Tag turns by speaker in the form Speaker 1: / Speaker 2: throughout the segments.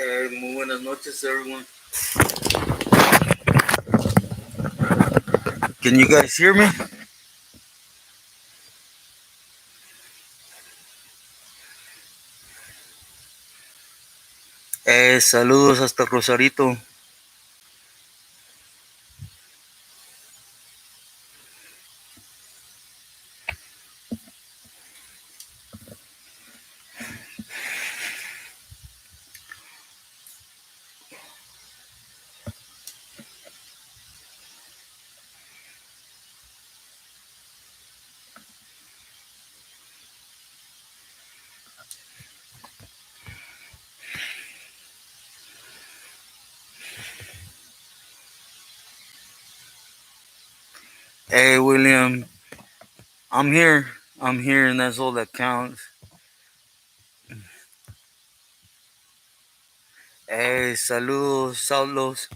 Speaker 1: Muy buenas noches, everyone. Can you guys hear me? Saludos hasta Rosarito. Hey, William, I'm here. I'm here, and that's all that counts. Hey, saludos, saludos.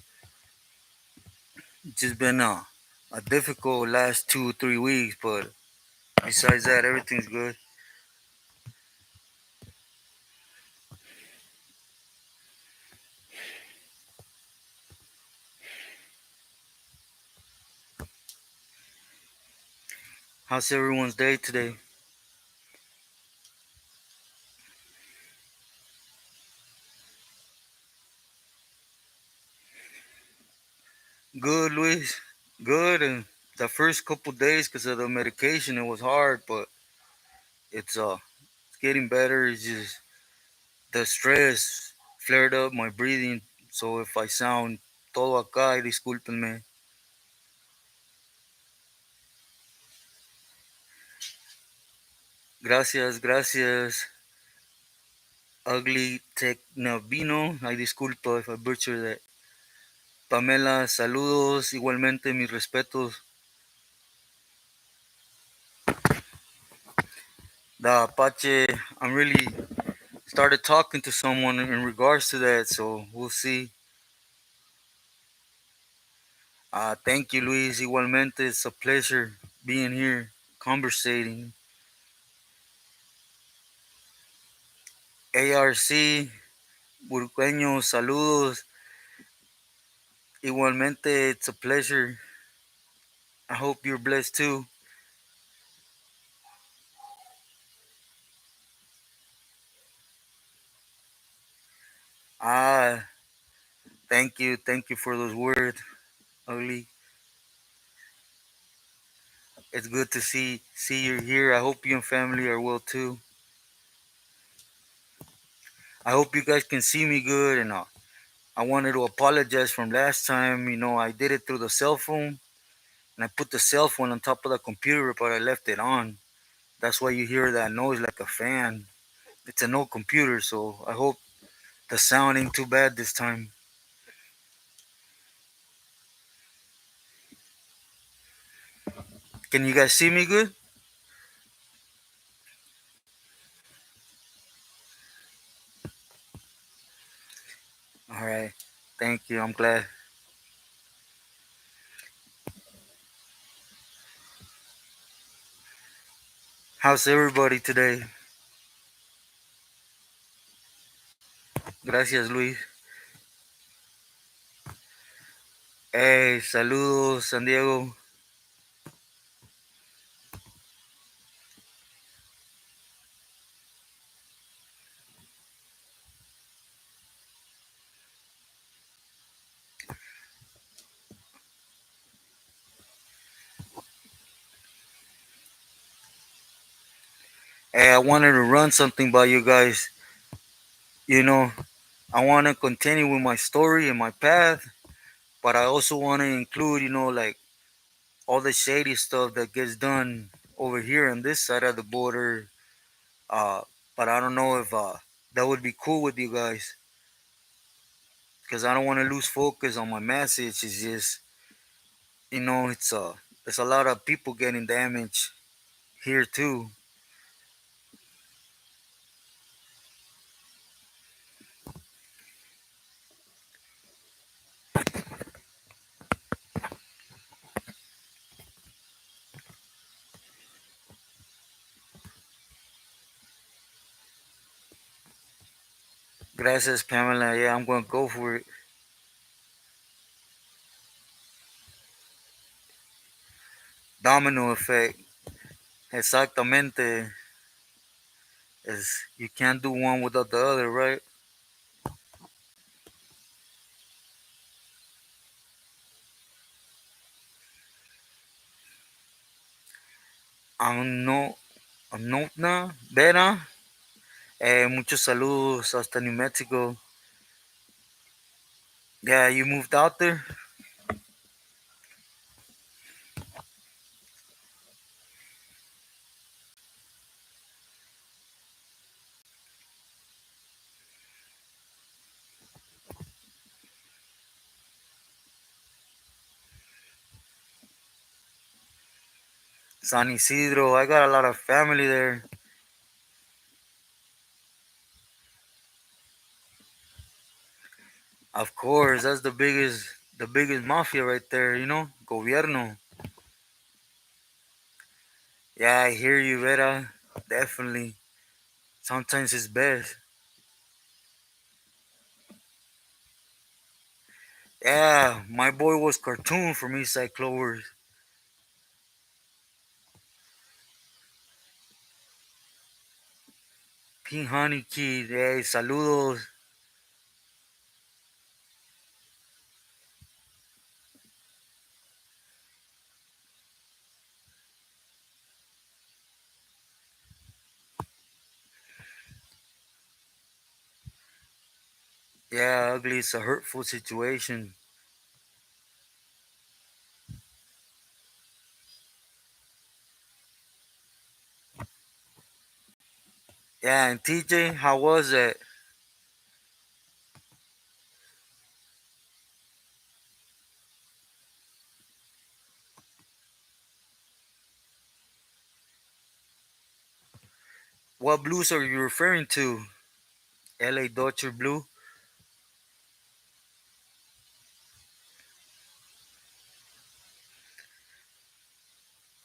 Speaker 1: It's just been a difficult last 2 3 weeks, but besides that, everything's good. How's everyone's day today? Good, Luis. Good. And the first couple days, because of the medication, it was hard, but it's getting better. It's just the stress flared up my breathing, so if I sound todo acá, discúlpenme. Gracias, gracias. Ugly Tecnavino, I disculpo if I butcher that. Pamela, saludos, igualmente mis respetos. The Apache, I'm really started talking to someone in regards to that, so we'll see. Thank you, Luis. Igualmente, it's a pleasure being here, conversating. ARC, Burqueño, saludos. Igualmente, it's a pleasure. I hope you're blessed too. Ah, thank you for those words, Ugly. It's good to see you here. I hope you and family are well too. I hope you guys can see me good, and I wanted to apologize from last time. I did it through the cell phone, and I put the cell phone on top of the computer, but I left it on. That's why you hear that noise like a fan. It's an old computer, so I hope the sound ain't too bad this time. Can you guys see me good? All right. Thank you. I'm glad. How's everybody today? Gracias, Luis. Hey, saludos, San Diego. Hey, I wanted to run something by you guys. You know, I want to continue with my story and my path, but I also want to include, like all the shady stuff that gets done over here on this side of the border. Uh, but I don't know if that would be cool with you guys, because I don't want to lose focus on my message. It's just, there's a lot of people getting damaged here too. Gracias, Pamela. Yeah, I'm gonna go for it. Domino effect. Exactamente. Is you can't do one without the other, right? No, Anotna, Vera. Muchos saludos hasta New Mexico. Yeah, you moved out there. San Isidro. I got a lot of family there. Of course, that's the biggest mafia right there. Gobierno. Yeah, I hear you, Vera. Definitely. Sometimes it's best. Yeah, my boy was cartoon from Eastside Clovers. Pink Honey Kid. Hey, saludos. Yeah, ugly. It's a hurtful situation. Yeah, and TJ, how was it? What blues are you referring to? LA Dodger Blue?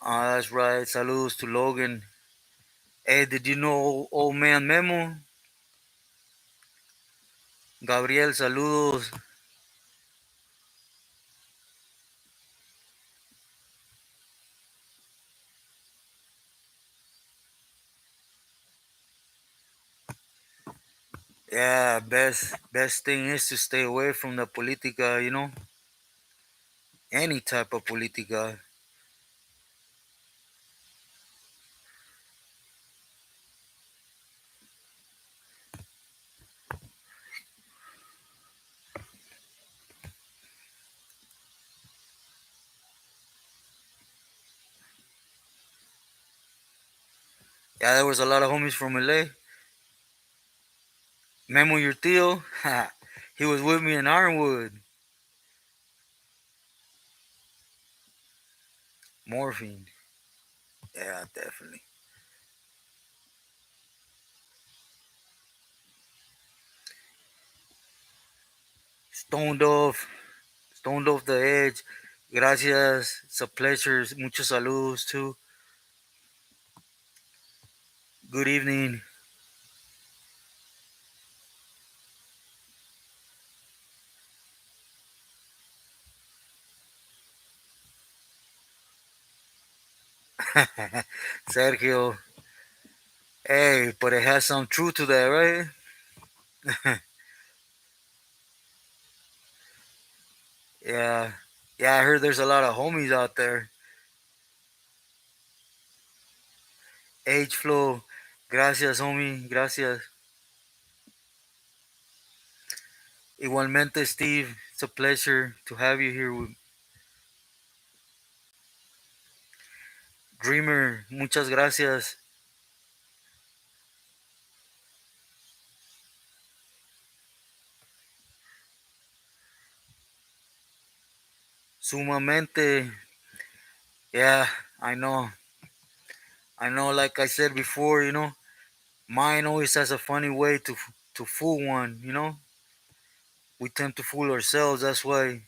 Speaker 1: Ah, that's right. Saludos to Logan. Hey, did you know old man Memo? Gabriel, saludos. Yeah, best thing is to stay away from the politica, any type of politica. Yeah, there was a lot of homies from LA. Memo your tío, he was with me in Ironwood. Morphine. Yeah, definitely. Stoned off, stoned off the edge. Gracias. It's a pleasure. Muchos saludos too. Good evening. Sergio. Hey, but it has some truth to that, right? Yeah. Yeah, I heard there's a lot of homies out there. Age flow. Gracias, homie. Gracias. Igualmente, Steve. It's a pleasure to have you here with Dreamer. Muchas gracias. Sumamente. Yeah, I know. I know, like I said before, mine always has a funny way to fool one. We tend to fool ourselves. That's why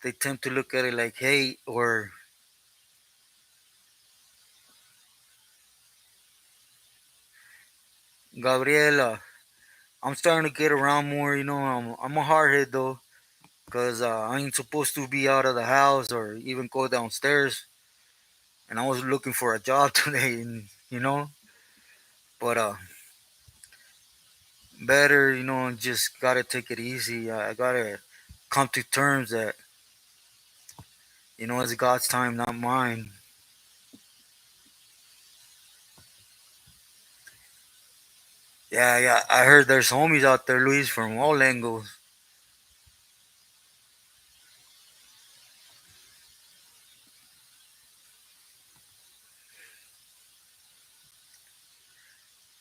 Speaker 1: they tend to look at it like hate or Gabriela. I'm starting to get around more. I'm a hardhead though, cause I ain't supposed to be out of the house or even go downstairs. And I was looking for a job today, and but better, just gotta take it easy. I gotta come to terms that it's God's time, not mine. Yeah, yeah. I heard there's homies out there, Luis, from all angles.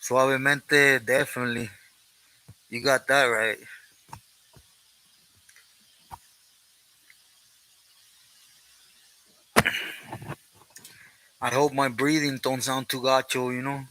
Speaker 1: Suavemente, definitely. You got that right. I hope my breathing don't sound too gacho.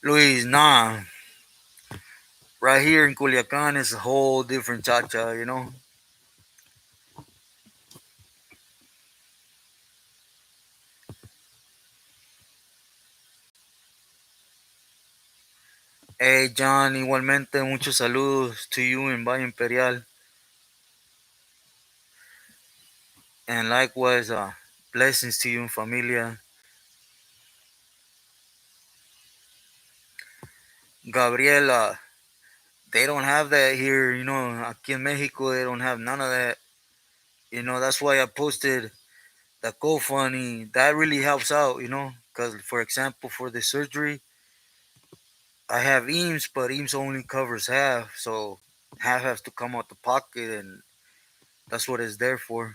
Speaker 1: Luis, nah. Right here in Culiacan is a whole different cha-cha. Hey, John, igualmente, muchos saludos to you in Valle Imperial. And likewise, blessings to you and familia. Gabriela, they don't have that here, aquí in Mexico, they don't have none of that. That's why I posted the GoFundMe. That really helps out, because, for example, for the surgery, I have EAMS, but EAMS only covers half, so half has to come out the pocket, and that's what it's there for.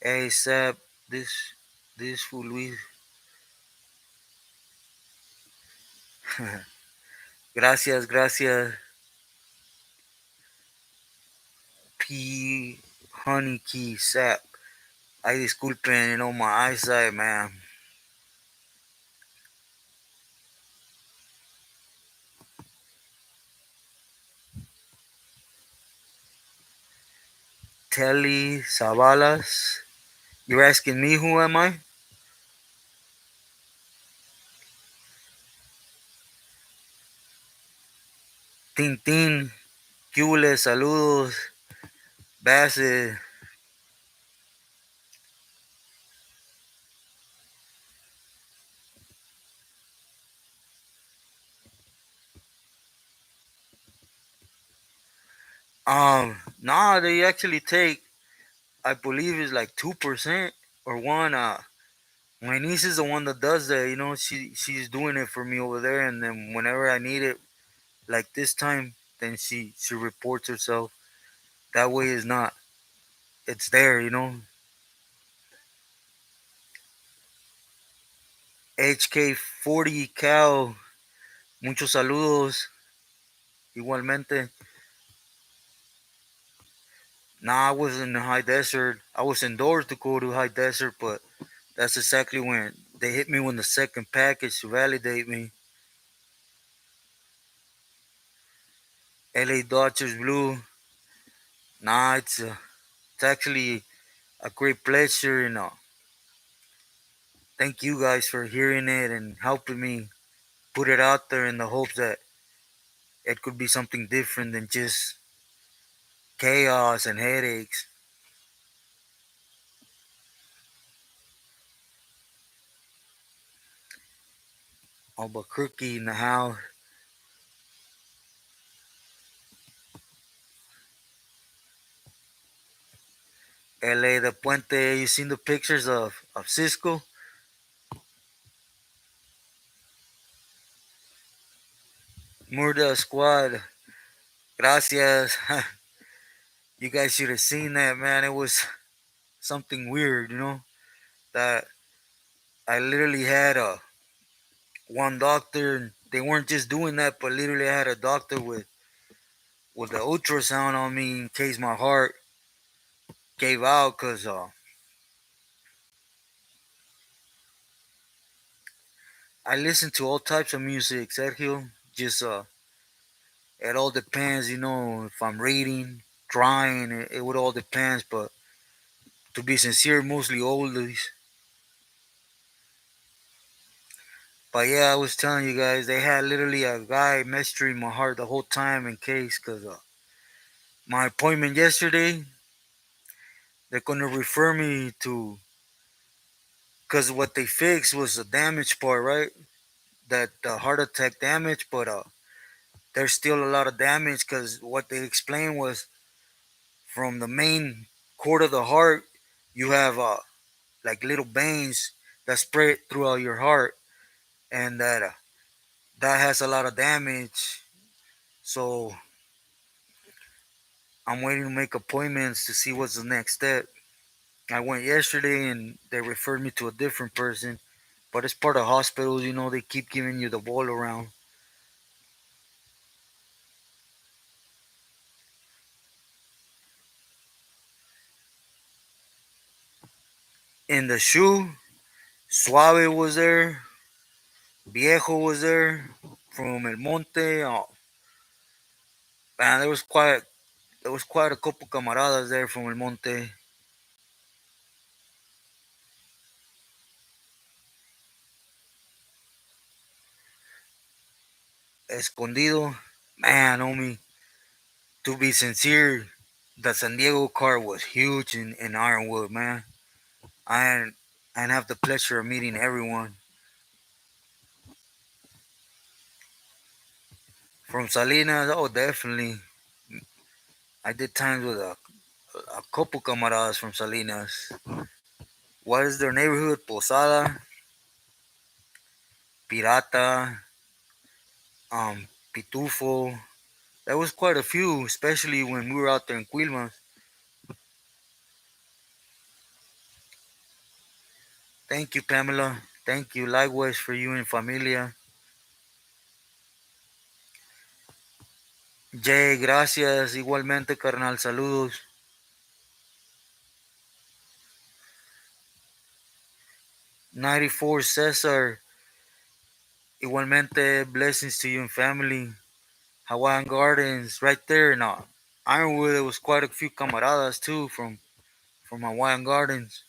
Speaker 1: Hey, Seb, this fool Luis. Gracias, gracias. P. Honey Key Sap. Ay, disculpen, my eyesight, man. Telly Savalas. You're asking me who am I? Tintin. Cule, saludos. Bassett. Nah, they actually take, I believe it's like 2% or one. My niece is the one that does that. She's doing it for me over there, and then whenever I need it, like this time, then she reports herself. That way, it's not. It's there. HK40 Cal, muchos saludos. Igualmente. Nah, I was in the high desert. I was indoors to go to high desert, but that's exactly when they hit me with the second package to validate me. LA Dodgers blue. Nah, it's actually a great pleasure, thank you guys for hearing it and helping me put it out there in the hopes that it could be something different than just chaos and headaches. Albuquerque in the house. LA the Puente. You seen the pictures of Cisco? Murda Squad. Gracias. You guys should have seen that, man. It was something weird, that I literally had one doctor, and they weren't just doing that, but literally I had a doctor with the ultrasound on me in case my heart gave out, because I listen to all types of music, Sergio. Just it all depends, if I'm reading, drawing, it would all depends. But to be sincere, mostly oldies. But yeah, I was telling you guys, they had literally a guy messaging my heart the whole time in case, because my appointment yesterday, they're gonna refer me to, because what they fixed was the damage part, right? That the heart attack damage, but there's still a lot of damage, because what they explained was from the main cord of the heart, you have like little veins that spread throughout your heart, and that has a lot of damage. So I'm waiting to make appointments to see what's the next step. I went yesterday and they referred me to a different person, but it's part of hospitals, they keep giving you the ball around. In the shoe, Suave was there, Viejo was there from El Monte. Oh, man, there was quite a couple camaradas there from El Monte. Escondido, man, homie. To be sincere, the San Diego car was huge in Ironwood, man. I I didn't have the pleasure of meeting everyone from Salinas. Oh, definitely. I did times with a couple camaradas from Salinas. What is their neighborhood? Posada, Pirata, Pitufo. There was quite a few, especially when we were out there in Quilmas. Thank you, Pamela. Thank you. Likewise for you and familia. Jay, gracias. Igualmente, carnal. Saludos. 94 Cesar. Igualmente, blessings to you and family. Hawaiian Gardens, right there in Ironwood. There was quite a few camaradas too from Hawaiian Gardens.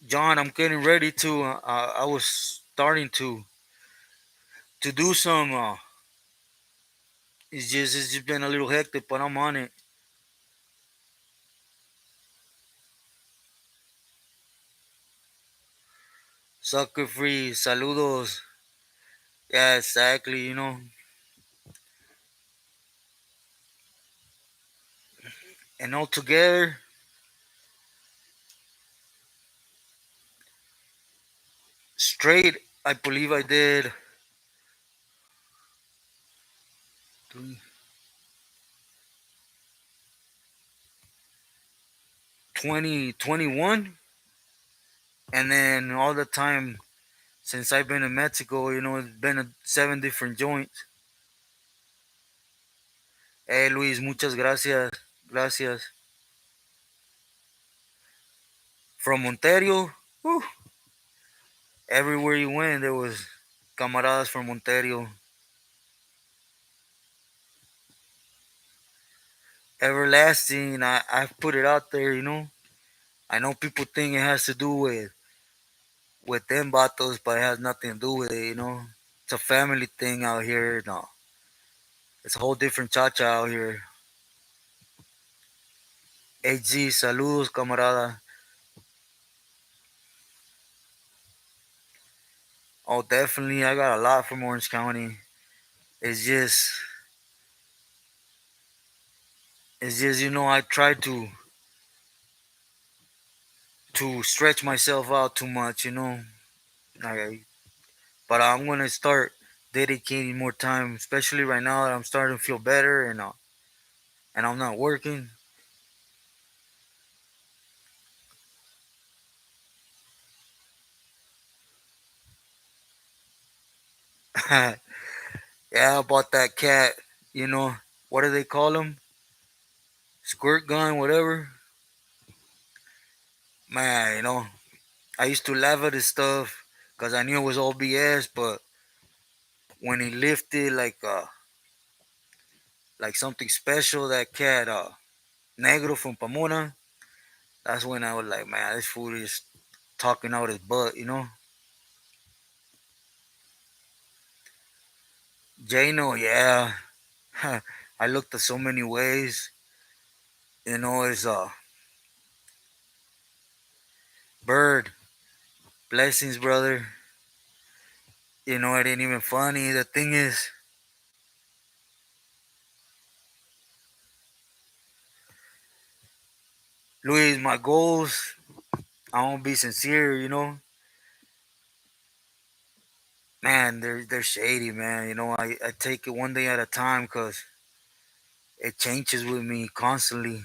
Speaker 1: John, I'm getting ready to. I was starting to do some. It's just been a little hectic, but I'm on it. Sucker free, saludos. Yeah, exactly. And all together, straight. I believe I did 2021, and then all the time since I've been in Mexico, it's been 7 different joints. Hey Luis, muchas gracias. Gracias. From Ontario, whew, everywhere you went, there was camaradas from Ontario. Everlasting, I've put it out there. I know people think it has to do with them vatos, but it has nothing to do with it. It's a family thing out here. No, it's a whole different chacha out here. HG, saludos, camarada. Oh, definitely, I got a lot from Orange County. It's just It's just I try to stretch myself out too much. I, but I'm gonna start dedicating more time, especially right now that I'm starting to feel better and I'm not working. Yeah, I bought that cat. You know what do they call them? Squirt gun, whatever. Man, I used to laugh at this stuff because I knew it was all BS. But when he lifted like something special, that cat Negro from Pomona, that's when I was like, man, this fool is talking out his butt. Jano, yeah. I looked at so many ways. It's Bird. Blessings, brother. It ain't even funny. The thing is, Luis, my goals, I won't be sincere. Man, they're shady, man. I take it one day at a time because it changes with me constantly.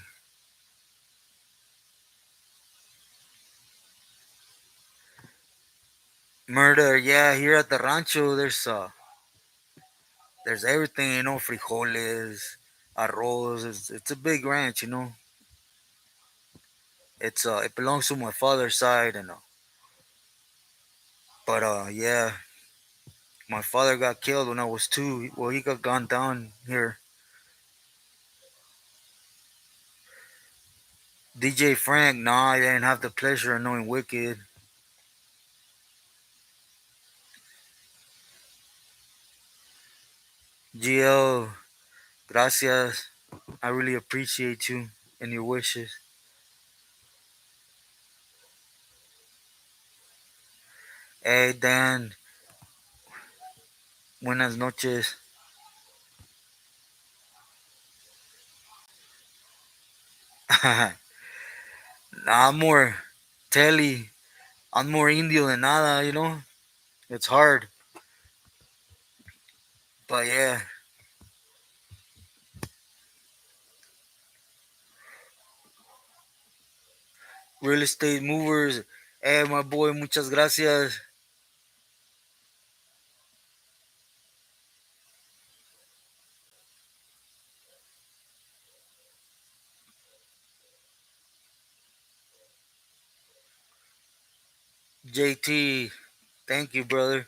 Speaker 1: Murder, yeah, here at the rancho, there's everything, frijoles, arroz. It's a big ranch. It belongs to my father's side, but yeah, my father got killed when I was 2. Well, he got gunned down here. DJ Frank, nah, I didn't have the pleasure of knowing Wicked. GL, gracias. I really appreciate you and your wishes. Hey, Dan, buenas noches. Nah, I'm more telly. I'm more indio than nada. It's hard. But yeah, real estate movers. Hey, my boy, muchas gracias. JT, thank you, brother.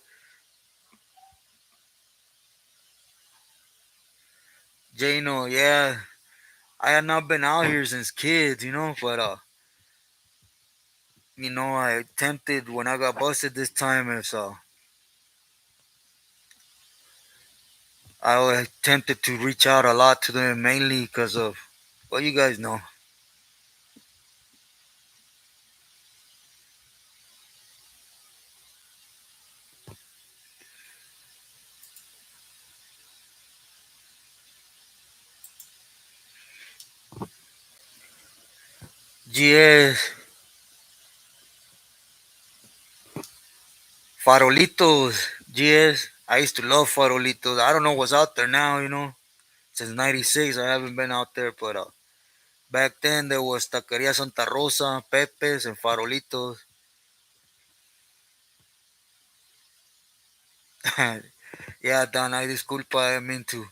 Speaker 1: Jano, yeah. I had not been out here since kids, but I attempted when I got busted this time. I attempted to reach out a lot to them mainly because of, well, you guys know. GS, Farolitos, GS. I used to love Farolitos. I don't know what's out there now. Since '96, I haven't been out there, but back then there was Taqueria Santa Rosa, Pepe's, and Farolitos. Yeah, Don, I disculpa, I mean to.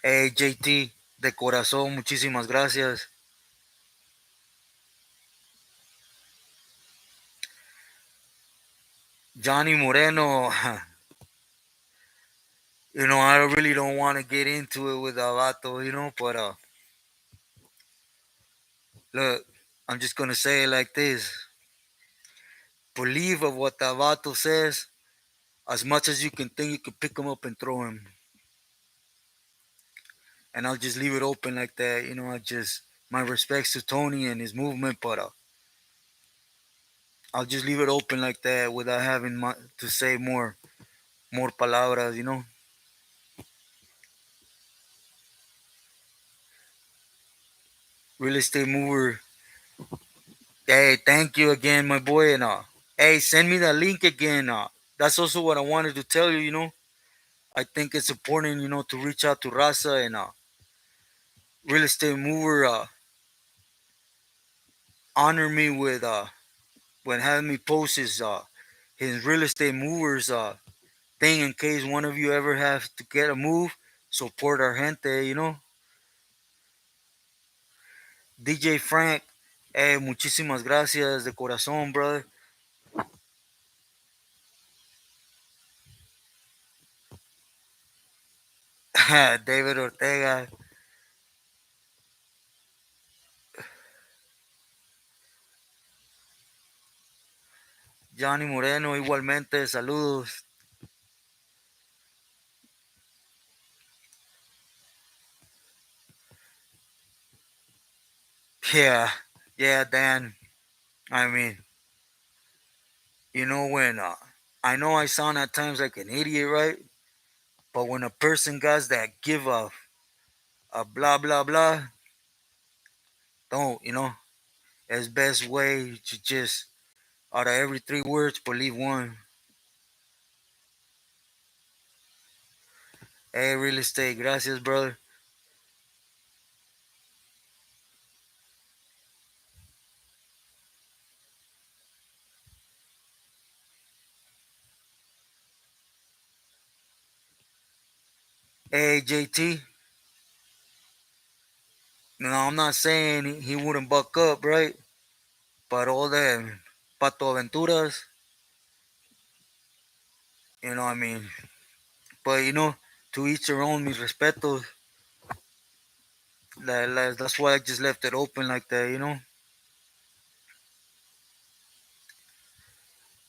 Speaker 1: Hey, JT, de corazón, muchísimas gracias. Johnny Moreno, I really don't want to get into it with Avato, but look, I'm just gonna say it like this: believe of what Avato says. As much as you can think, you can pick him up and throw him, and I'll just leave it open like that. I just my respects to Tony and his movement, but I'll just leave it open like that without having to say more palabras. Real estate mover. Hey, thank you again, my boy. And hey, send me that link again. That's also what I wanted to tell you. I think it's important, to reach out to Raza and real estate mover. Honor me with when having me post his real estate movers thing in case one of you ever have to get a move. Support our gente. DJ Frank. Hey, muchísimas gracias de corazón, brother. David Ortega. Johnny Moreno, igualmente, saludos. Yeah, yeah, Dan. I mean, when I know I sound at times like an idiot, right? But when a person got that give a blah blah blah, don't it's best way to just out of every three words believe one. Hey, real estate, gracias, brother. Hey, JT. No, I'm not saying he wouldn't buck up, right? But all them Pato Aventuras, I mean. But to each their own, mis respetos. That's why I just left it open like that.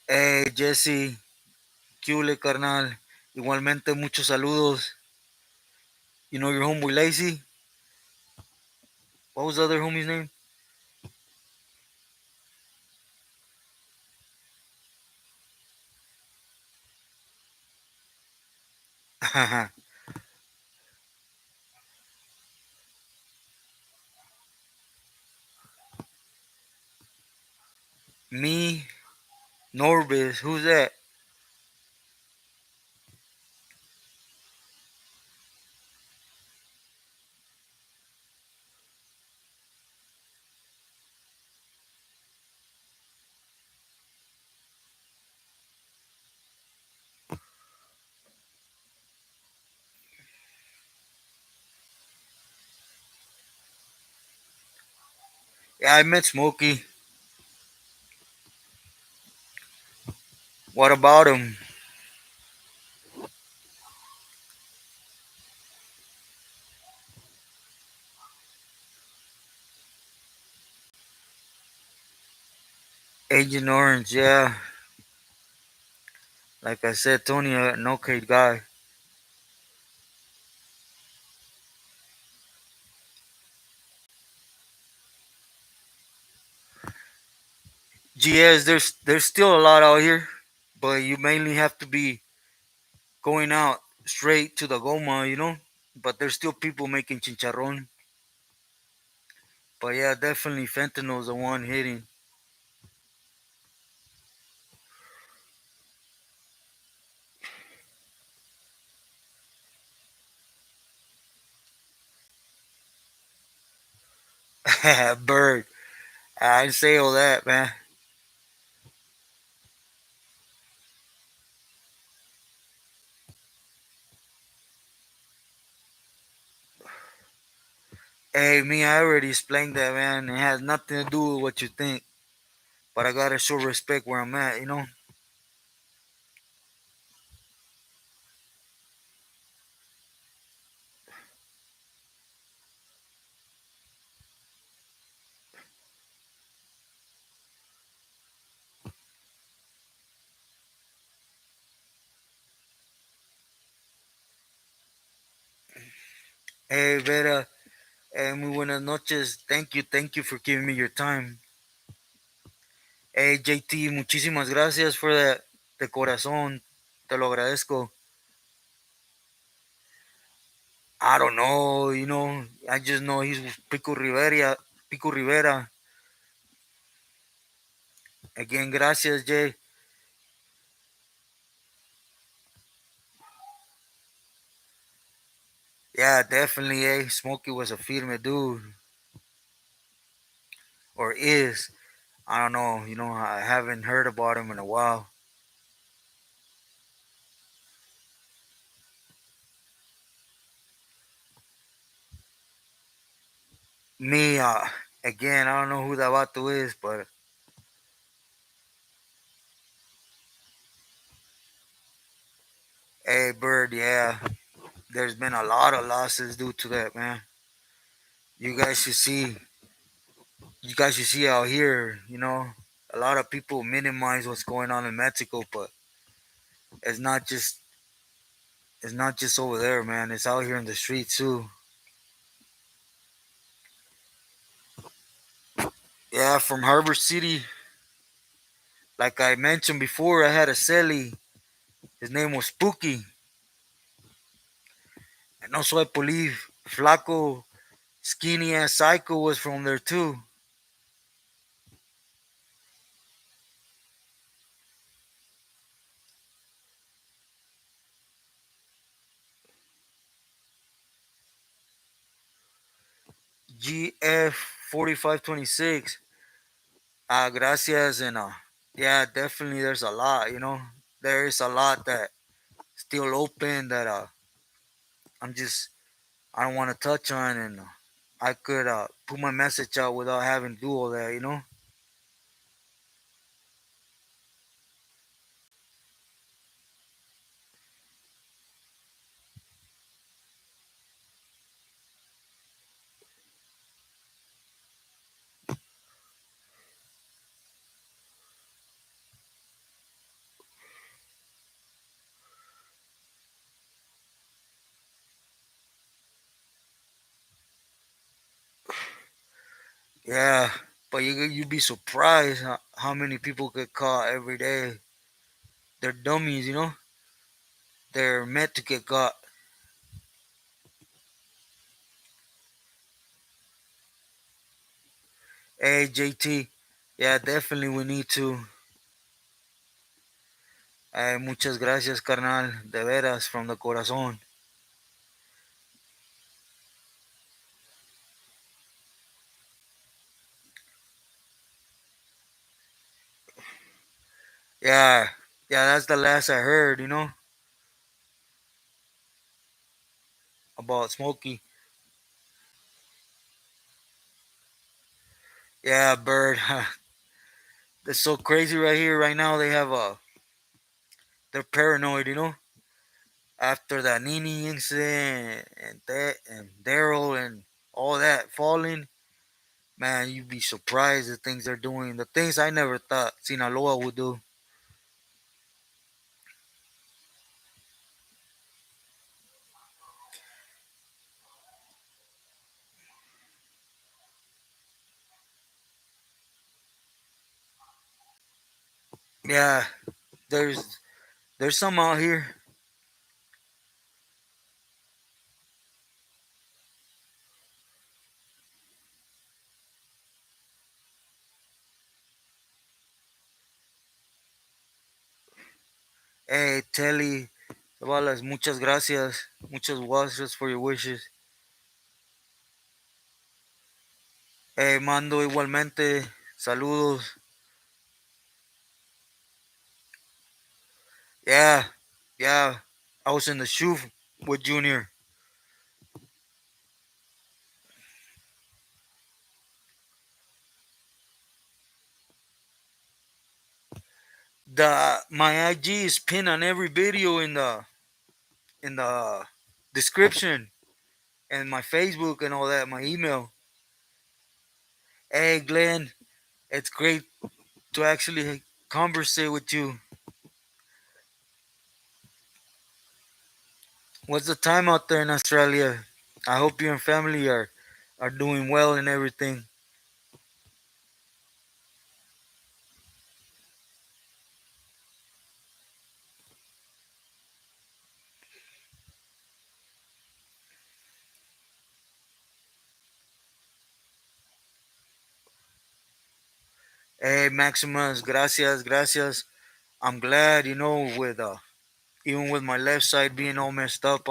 Speaker 1: Hey, Jesse, Cule, carnal. Igualmente, muchos saludos. Your homeboy Lazy. What was the other homie's name? Me, Norbis. Who's that? Yeah, I met Smokey. What about him? Agent Orange, yeah. Like I said, Tony, an okay guy. GS, there's still a lot out here, but you mainly have to be going out straight to the Goma. But there's still people making chicharron. But yeah, definitely fentanyl's the one hitting. Bird, I didn't say all that, man. Hey, me, I already explained that, man. It has nothing to do with what you think. But I gotta show respect where I'm at. Hey, Vera, muy buenas noches. Thank you for giving me your time. Hey, JT, muchísimas gracias for that. De corazón, te lo agradezco. I don't know, I just know he's Pico Rivera. Pico Rivera. Again, gracias, Jay. Yeah, definitely, Smokey was a firme dude, or is. I don't know, I haven't heard about him in a while. Me, again, I don't know who that vato is, but hey, Bird, yeah, there's been a lot of losses due to that, man. You guys should see, you guys should see out here, a lot of people minimize what's going on in Mexico, but it's not just, it's not just over there, man. It's out here in the streets too. Yeah, from Harbor City, like I mentioned before, I had a celly. His name was Spooky. And also, I believe Flaco, skinny ass Psycho was from there too. GF 4526. Gracias. And yeah, definitely there's a lot. There is a lot that still open that I'm just, I don't want to touch on. And I could put my message out without having to do all that. Yeah, but you'd be surprised how many people get caught every day. They're dummies. They're meant to get caught. Hey, JT. Yeah, definitely we need to. Muchas gracias, carnal. De veras, from the corazón. Yeah, yeah, that's the last I heard, about Smokey. Yeah, Bird. That's so crazy right here, right now. They have they're paranoid. After that Nini incident and Daryl and all that falling, man, you'd be surprised the things they're doing. The things I never thought Sinaloa would do. Yeah, there's there's some out here. Hey, Telly, Balas, muchas gracias. Muchas gracias for your wishes. Hey, Mando, igualmente. Saludos. Yeah, yeah. I was in the shoe with Junior. The my IG is pinned on every video in the description, and my Facebook and all that. My email. Hey, Glenn, it's great to actually conversate with you. What's the time out there in Australia? I hope you and family are doing well and everything. Hey, Maximus, gracias, gracias. I'm glad, with even with my left side being all messed up,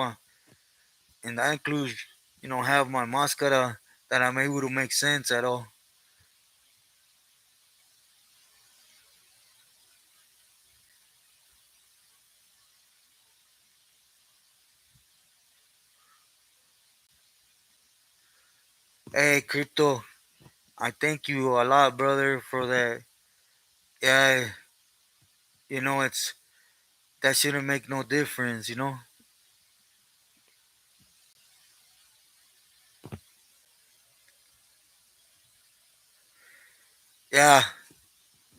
Speaker 1: and that includes, have my mascara that I'm able to make sense at all. Hey, crypto, I thank you a lot, brother, for that. Yeah, it's that shouldn't make no difference. Yeah,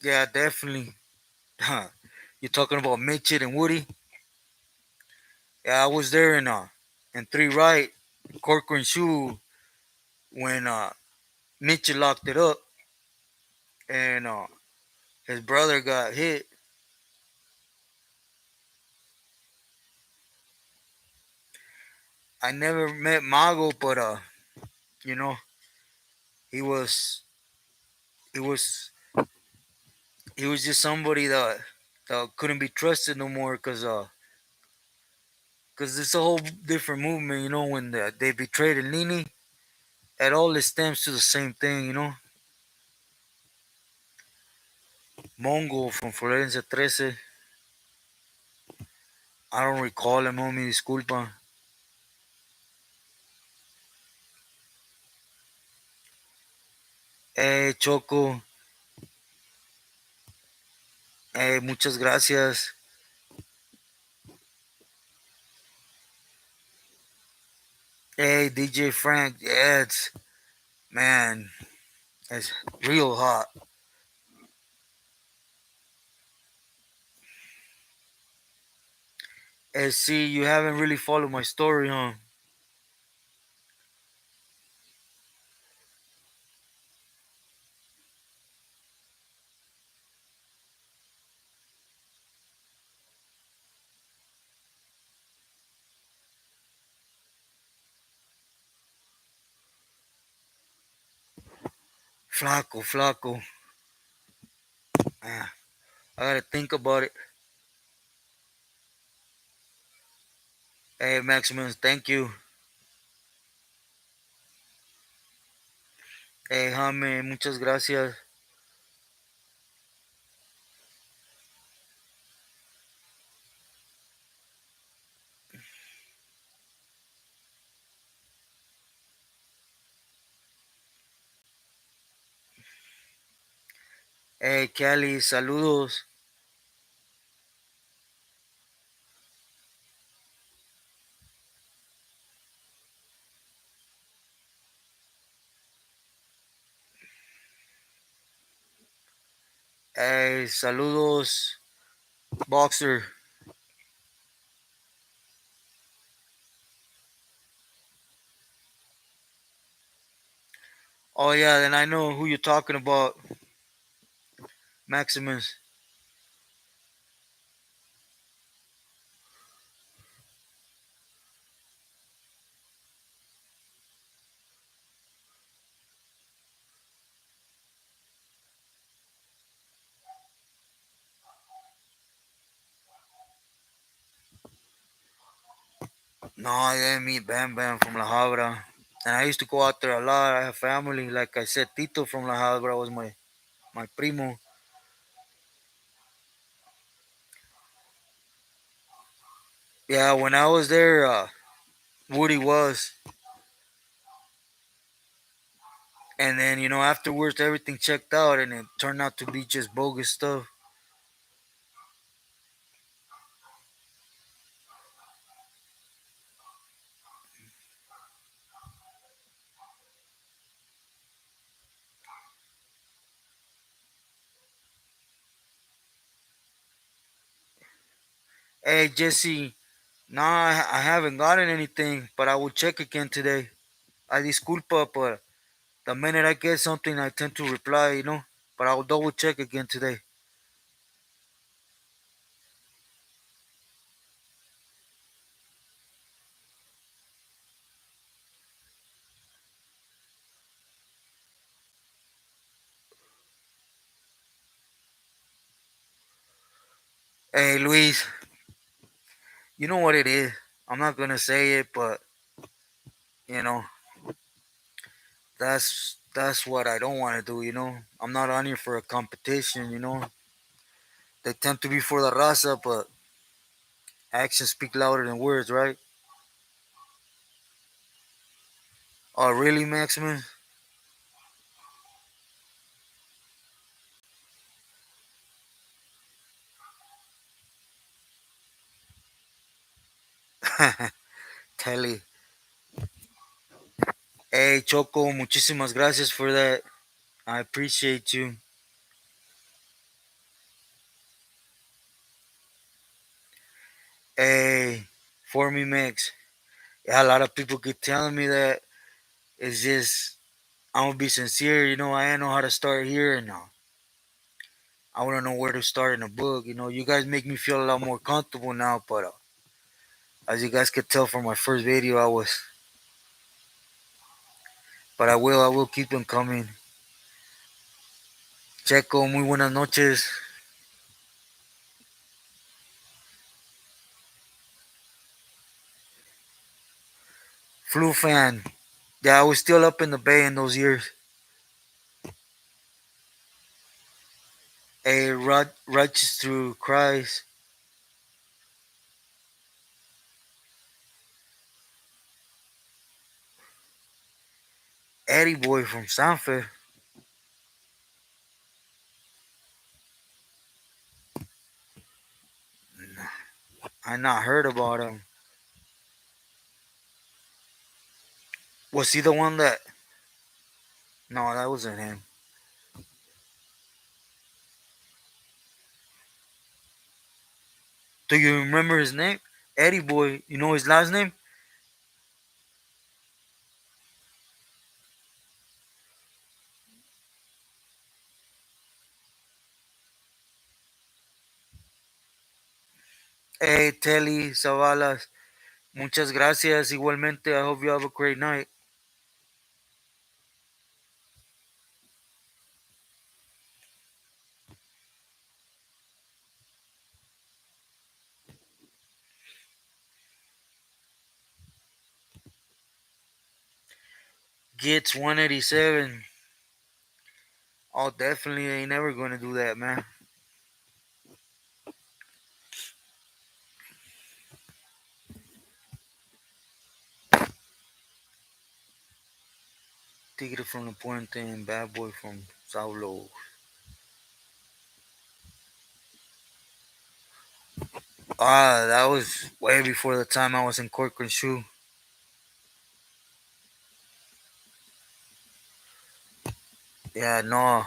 Speaker 1: yeah, definitely. You're talking about Mitchell and Woody? Yeah, I was there in three right, Corcoran shoe when Mitchell locked it up and his brother got hit. I never met Mago, but you know, he was he was he was just somebody that couldn't be trusted no more because it's a whole different movement. When they betrayed Nini, it all stems to the same thing. Mongo from Florencia 13. I don't recall him, homie. Disculpa. Choco. Muchas gracias. Hey, DJ Frank. Yeah, man, it's real hot. See, you haven't really followed my story, huh? Flaco, flaco. Man, I gotta think about it. Hey, Maximus, thank you. Hey, Jaime, muchas gracias. Hey, Cali, saludos. Hey, saludos, Boxer. Oh, yeah, then I know who you're talking about, Maximus. No, I didn't meet Bam Bam from La Habra. And I used to go out there a lot. I have family. Like I said, Tito from La Habra was my primo. Yeah, when I was there, Woody was. And then, afterwards, everything checked out and it turned out to be just bogus stuff. Hey, Jesse, nah, I haven't gotten anything, but I will check again today. I disculpa, but the minute I get something, I tend to reply. But I will double check again today. Hey, Luis, you know what it is? I'm not gonna say it, but you know, that's what I don't want to do. I'm not on here for a competition. They tend to be for the raza, but actions speak louder than words, right? Oh, really, Maximus? Telly. Hey, Choco, muchísimas gracias for that. I appreciate you. Hey, for me, Max. Yeah, a lot of people keep telling me that. It's just I'm gonna be sincere. I don't know how to start here, and I want to know where to start in a book. You guys make me feel a lot more comfortable now. But as you guys could tell from my first video, I was. But I will keep them coming. Checo, muy buenas noches. Flu fan. Yeah, I was still up in the bay in those years. A righteous through Christ. Eddie boy from Sanford. I not heard about him. Was he the one that? No, that wasn't him. Do you remember his name? Eddie boy. You know his last name? Hey, Telly Zavalas. Muchas gracias. Igualmente, I hope you have a great night. Gets 187. Oh, definitely ain't never gonna do that, man. Tigre from the Puente and Bad Boy from Saulo. Ah, that was way before the time I was in Corcoran Shoe. Yeah, no.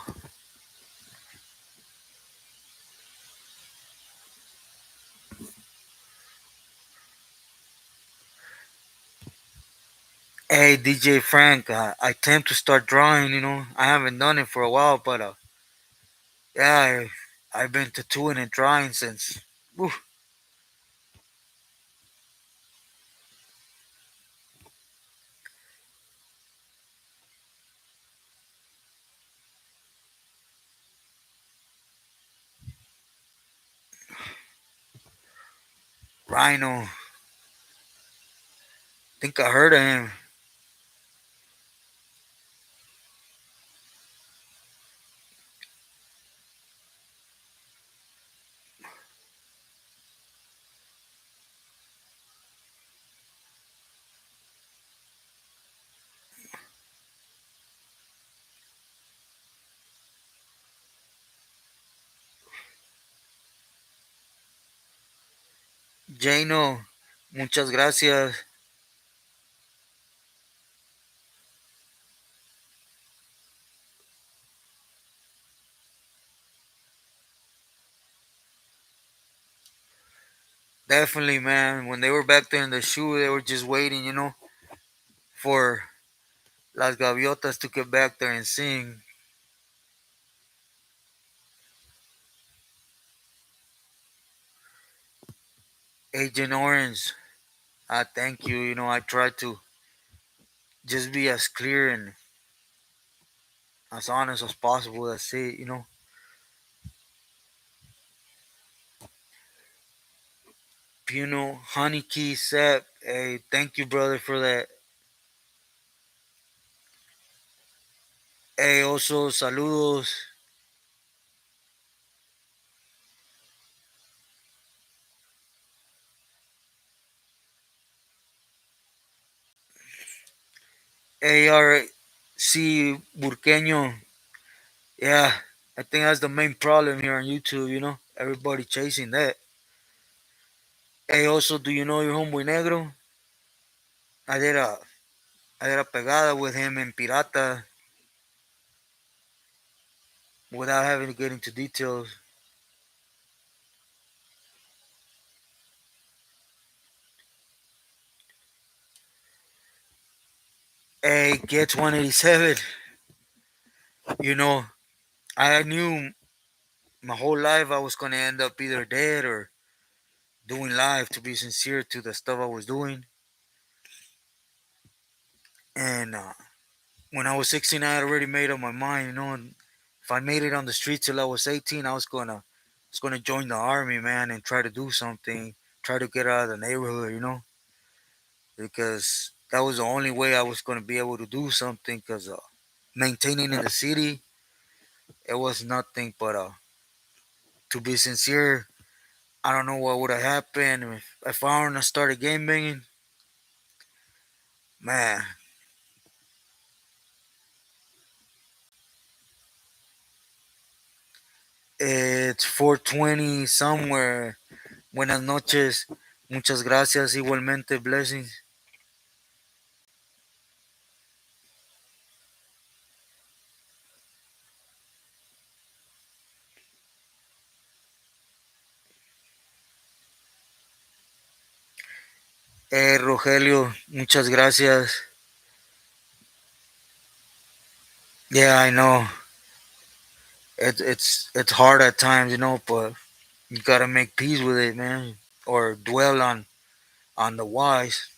Speaker 1: Hey, DJ Frank, I tend to start drawing, I haven't done it for a while, but yeah, I've been tattooing and drawing since. Whew, Rhino. Think I heard of him. Jano, muchas gracias. Definitely, man. When they were back there in the shoe, they were just waiting, for Las Gaviotas to get back there and sing. Agent Orange, thank you. I try to just be as clear and as honest as possible. That's it. Puno, Honey Key, Sep. Hey, thank you, brother, for that. Hey, also, saludos. ARC Burqueño. Yeah, I think that's the main problem here on YouTube, Everybody chasing that. Hey, also, do you know your homeboy Negro? I did a I did a pegada with him in Pirata without having to get into details. Hey, Gets 187. You know, I knew my whole life I was gonna end up either dead or doing live, to be sincere to the stuff I was doing. And when I was 16, I had already made up my mind. And if I made it on the street till I was 18, I was gonna join the army, man, and try to do something, try to get out of the neighborhood, because that was the only way I was gonna be able to do something. Because maintaining in the city, it was nothing but to be sincere. I don't know what would have happened if I were to start a game banging. Man, it's 4:20 somewhere. Buenas noches. Muchas gracias. Igualmente, blessings. Rogelio, muchas gracias. Yeah, I know. It's hard at times, but you gotta make peace with it, man, or dwell on the whys.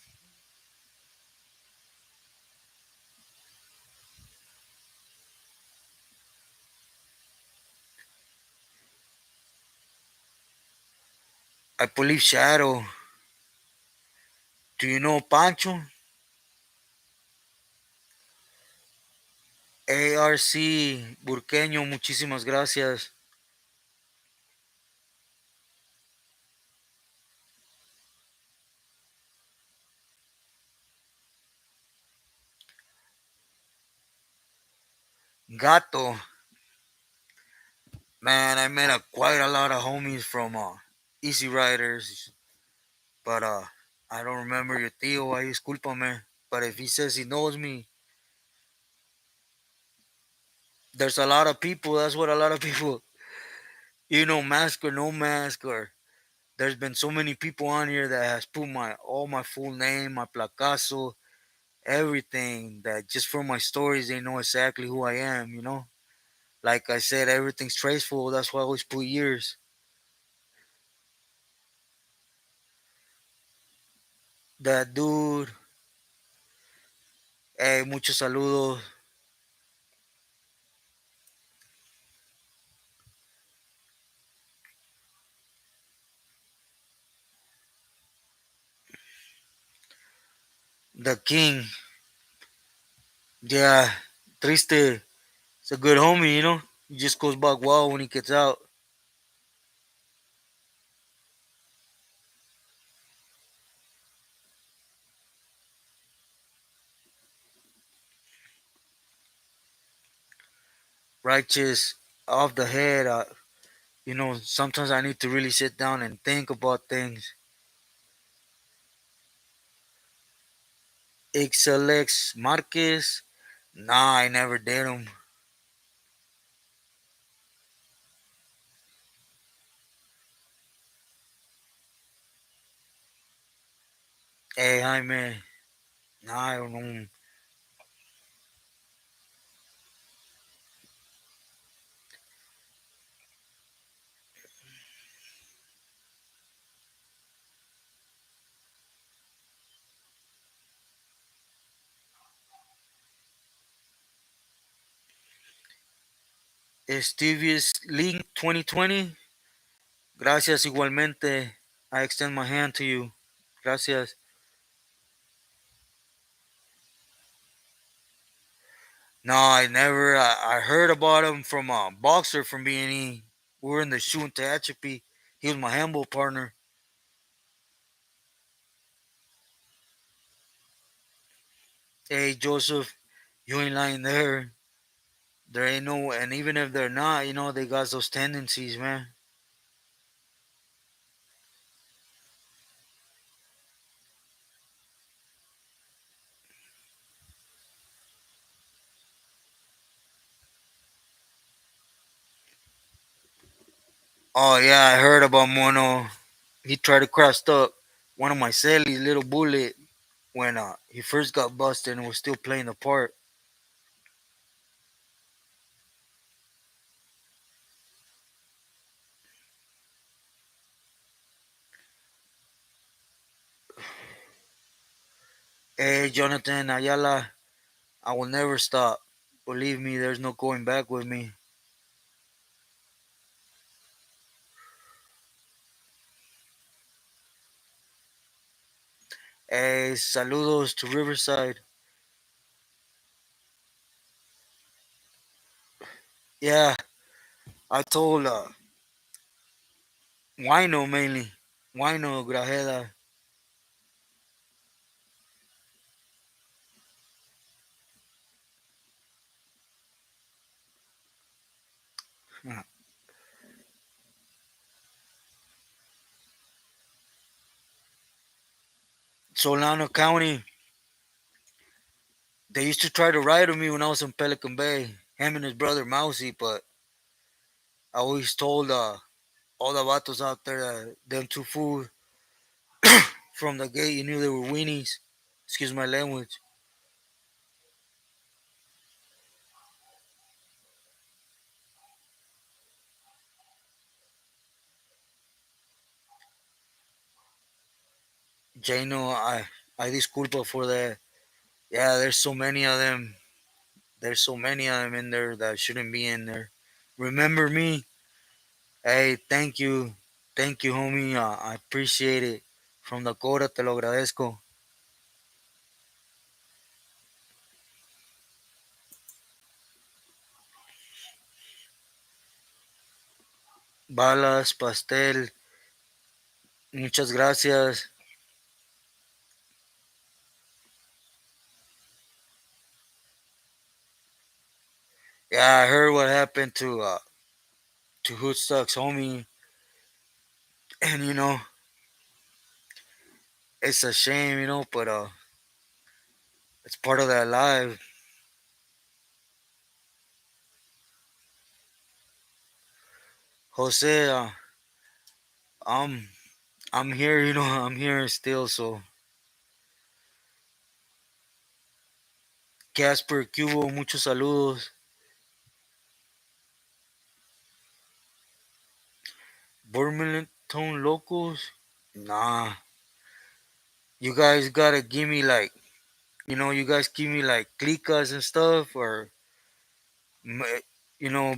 Speaker 1: I believe Shadow. Do you know Pancho? ARC Burqueño, muchísimas gracias. Gato, man, I met quite a lot of homies from Easy Riders, but I don't remember your tío. I discúlpame. But if he says he knows me, there's a lot of people. That's what a lot of people, mask or no mask, or there's been so many people on here that has put my full name, my placazo, everything. That just from my stories, they know exactly who I am. Like I said, everything's traceable. That's why I always put years. That dude. Hey, muchos saludos. The king. Yeah, triste. It's a good homie. He just goes back wild when he gets out. Righteous, off the head. Sometimes I need to really sit down and think about things. XLX Marquez. Nah, I never did him. Hey, hi, man. Nah, I don't know. Stevie's Link 2020. Gracias igualmente. I extend my hand to you. Gracias. No, I never. I heard about him from a boxer from B&E. We were in the shoot in Tehachapi. He was my handball partner. Hey, Joseph, you ain't lying there. There ain't no, and even if they're not, they got those tendencies, man. Oh, yeah, I heard about Mono. He tried to cross up one of my cellies, little bullet, when he first got busted and was still playing the part. Hey, Jonathan Ayala, I will never stop. Believe me, there's no going back with me. Hey, saludos to Riverside. Yeah, I told Wino mainly. Wino Grajeda. Solano County. They used to try to ride with me when I was in Pelican Bay. Him and his brother Mousy, but I always told all the vatos out there that them two fools from the gate, you knew they were weenies. Excuse my language. Jano, I disculpa for that. Yeah, there's so many of them. There's so many of them in there that shouldn't be in there. Remember me? Hey, thank you. Thank you, homie. I appreciate it. From the Cora, te lo agradezco. Balas, pastel. Muchas gracias. Yeah, I heard what happened to Hoodstuck's homie, and it's a shame, but it's part of their life. Jose, I'm I'm here, I'm here still. So Casper, Cubo, muchos saludos. Burlington locals, nah. You guys gotta give me like, you guys give me like clicas and stuff, or m-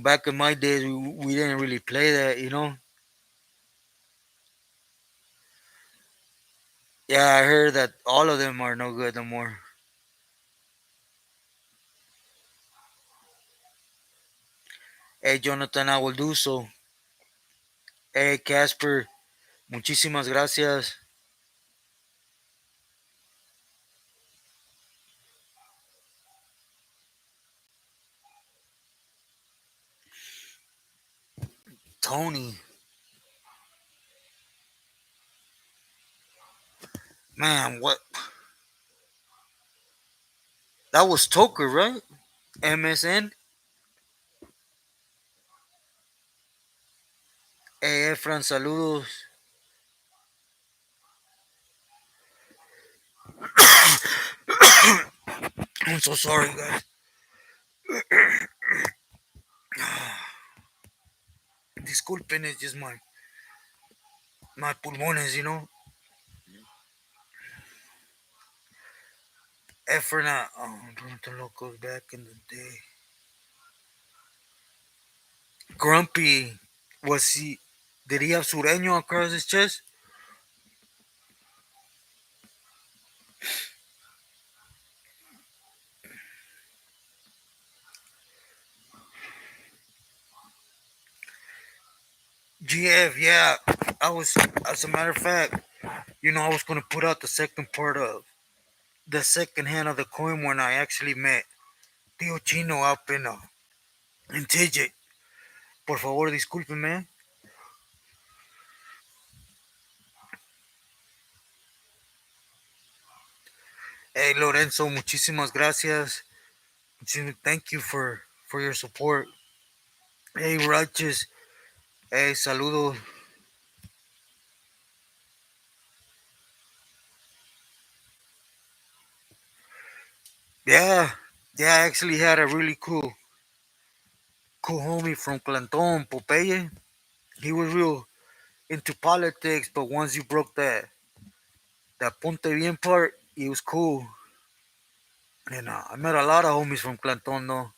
Speaker 1: back in my days we didn't really play that. Yeah, I heard that all of them are no good no more. Hey, Jonathan, I will do so. Hey, Casper, muchísimas gracias. Tony, man, what? That was Toker, right? MSN. Hey, Efran, saludos. I'm so sorry, guys. Disculpen, it's just my pulmones. Efran, Toronto locals back in the day. Grumpy, was he? Did he have sureño across his chest? GF, yeah. I was, as a matter of fact, I was gonna put out the second part of the second hand of the coin when I actually met Tio Chino up in TJ. Por favor, disculpe, man. Hey, Lorenzo, muchísimas gracias. Thank you for your support. Hey, Righteous. Hey, saludos. Yeah, yeah, I actually had a really cool homie from Clanton, Popeye. He was real into politics, but once you broke that ponte bien part, he was cool. And I met a lot of homies from Clanton, though,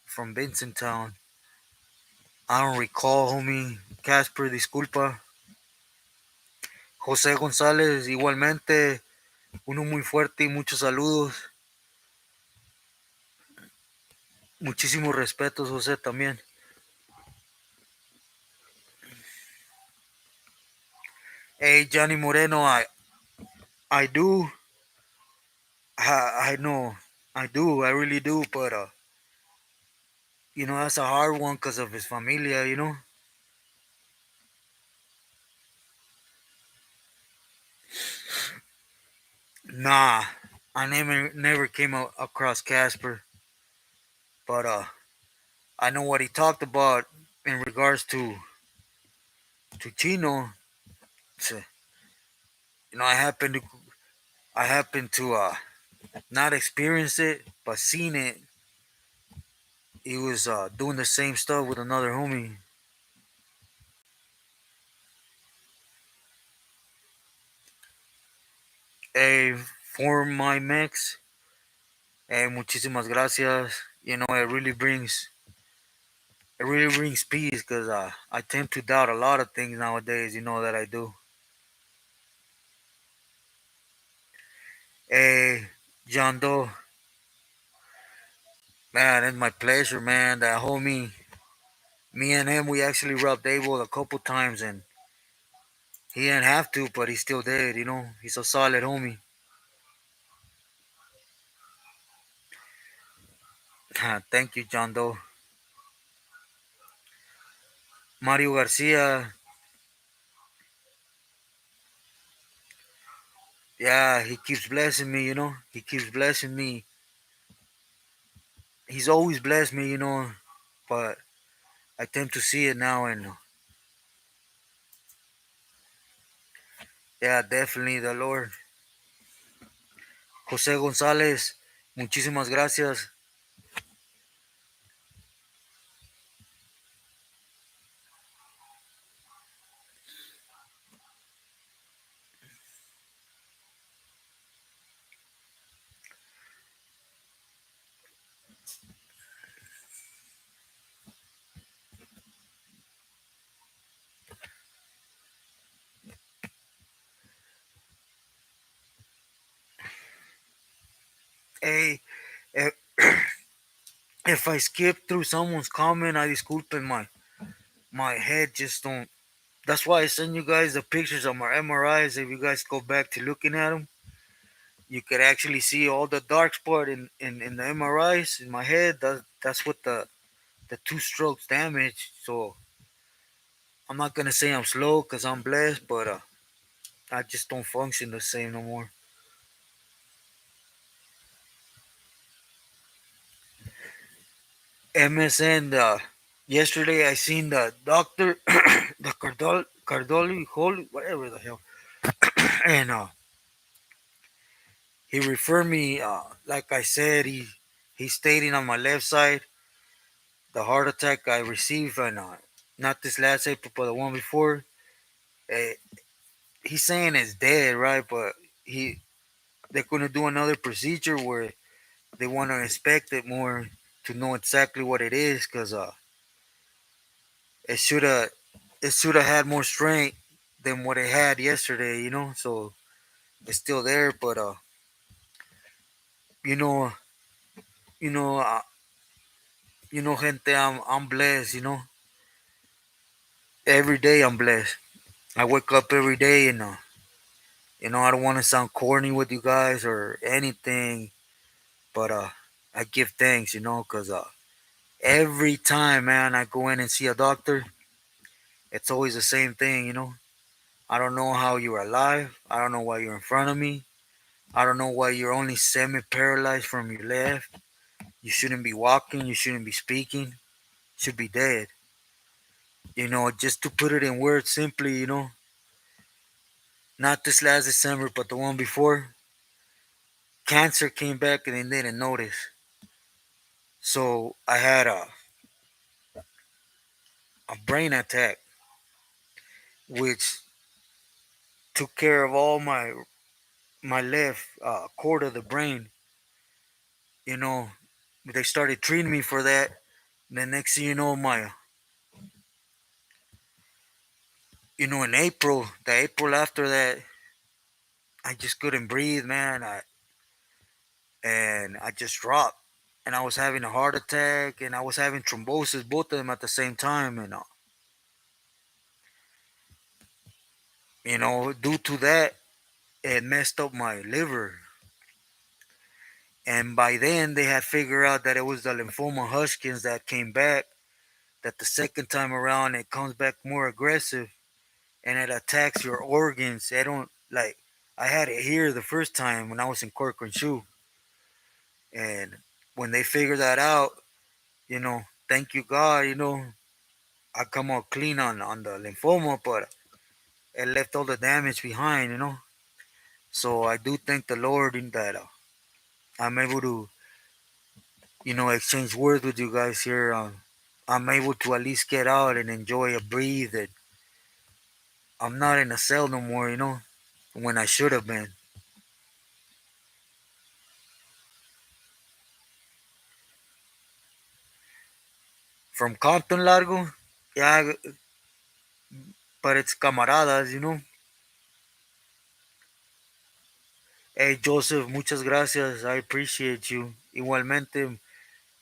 Speaker 1: from Vincent Town. I don't recall, homie. Casper, disculpa. José González, igualmente, uno muy fuerte y muchos saludos. Muchísimos respetos, José, también. Hey, Johnny Moreno, I do, I know, I do, I really do, but that's a hard one because of his familia. Nah, I never came across Casper, but I know what he talked about in regards to Chino. So, I happened to not experience it, but seen it. He was doing the same stuff with another homie. Hey, for my mix, hey, muchísimas gracias. It really brings peace because I tend to doubt a lot of things nowadays. That I do. Hey, John Doe, man, it's my pleasure, man. That homie, me and him, we actually rubbed Abel a couple times, and he didn't have to, but he still did. He's a solid homie. Thank you, John Doe. Mario Garcia, yeah, he keeps blessing me. He keeps blessing me. He's always blessed me. But I tend to see it now, and yeah, definitely the Lord. José González, muchísimas gracias. Hey, if, if I skip through someone's comment, I disculpen my head just don't. That's why I send you guys the pictures of my MRIs. If you guys go back to looking at them, you could actually see all the dark spot in the MRIs in my head. That's what the two strokes damage. So I'm not gonna say I'm slow because I'm blessed, but I just don't function the same no more. MSN. Yesterday I seen the doctor, the Cardoli, holy whatever the hell, and he referred me. Like I said, he's stating on my left side the heart attack I received, and not this last April, but the one before. Uh, he's saying it's dead, right? But he they're gonna do another procedure where they want to inspect it more to know exactly what it is, because it should have it should have had more strength than what it had yesterday. So it's still there, but You know, you know, uh, gente. I'm blessed. Every day I'm blessed. I wake up every day and I don't want to sound corny with you guys or anything, but I give thanks, because every time, man, I go in and see a doctor, it's always the same thing. I don't know how you're alive. I don't know why you're in front of me. I don't know why you're only semi-paralyzed from your left. You shouldn't be walking. You shouldn't be speaking. You should be dead. Just to put it in words simply, not this last December, but the one before, cancer came back and they didn't notice. So I had a brain attack, which took care of all my left cord of the brain. You know, they started treating me for that. And the next thing you know, in April, the April after that, I just couldn't breathe, man. I just dropped, and I was having a heart attack, and I was having thrombosis, both of them at the same time, and due to that, it messed up my liver. And by then, they had figured out that it was the lymphoma Hodgkins that came back. That the second time around, it comes back more aggressive, and it attacks your organs. I don't like. I had it here the first time when I was in Corcoran Shoe, and when they figured that out, thank you God, I come out clean on the lymphoma, but it left all the damage behind. So I do thank the Lord in that I'm able to, exchange words with you guys here. I'm able to at least get out and enjoy a breathe. And I'm not in a cell no more, when I should have been. From Compton Largo, yeah, but it's camaradas. Hey, Joseph, muchas gracias. I appreciate you. Igualmente,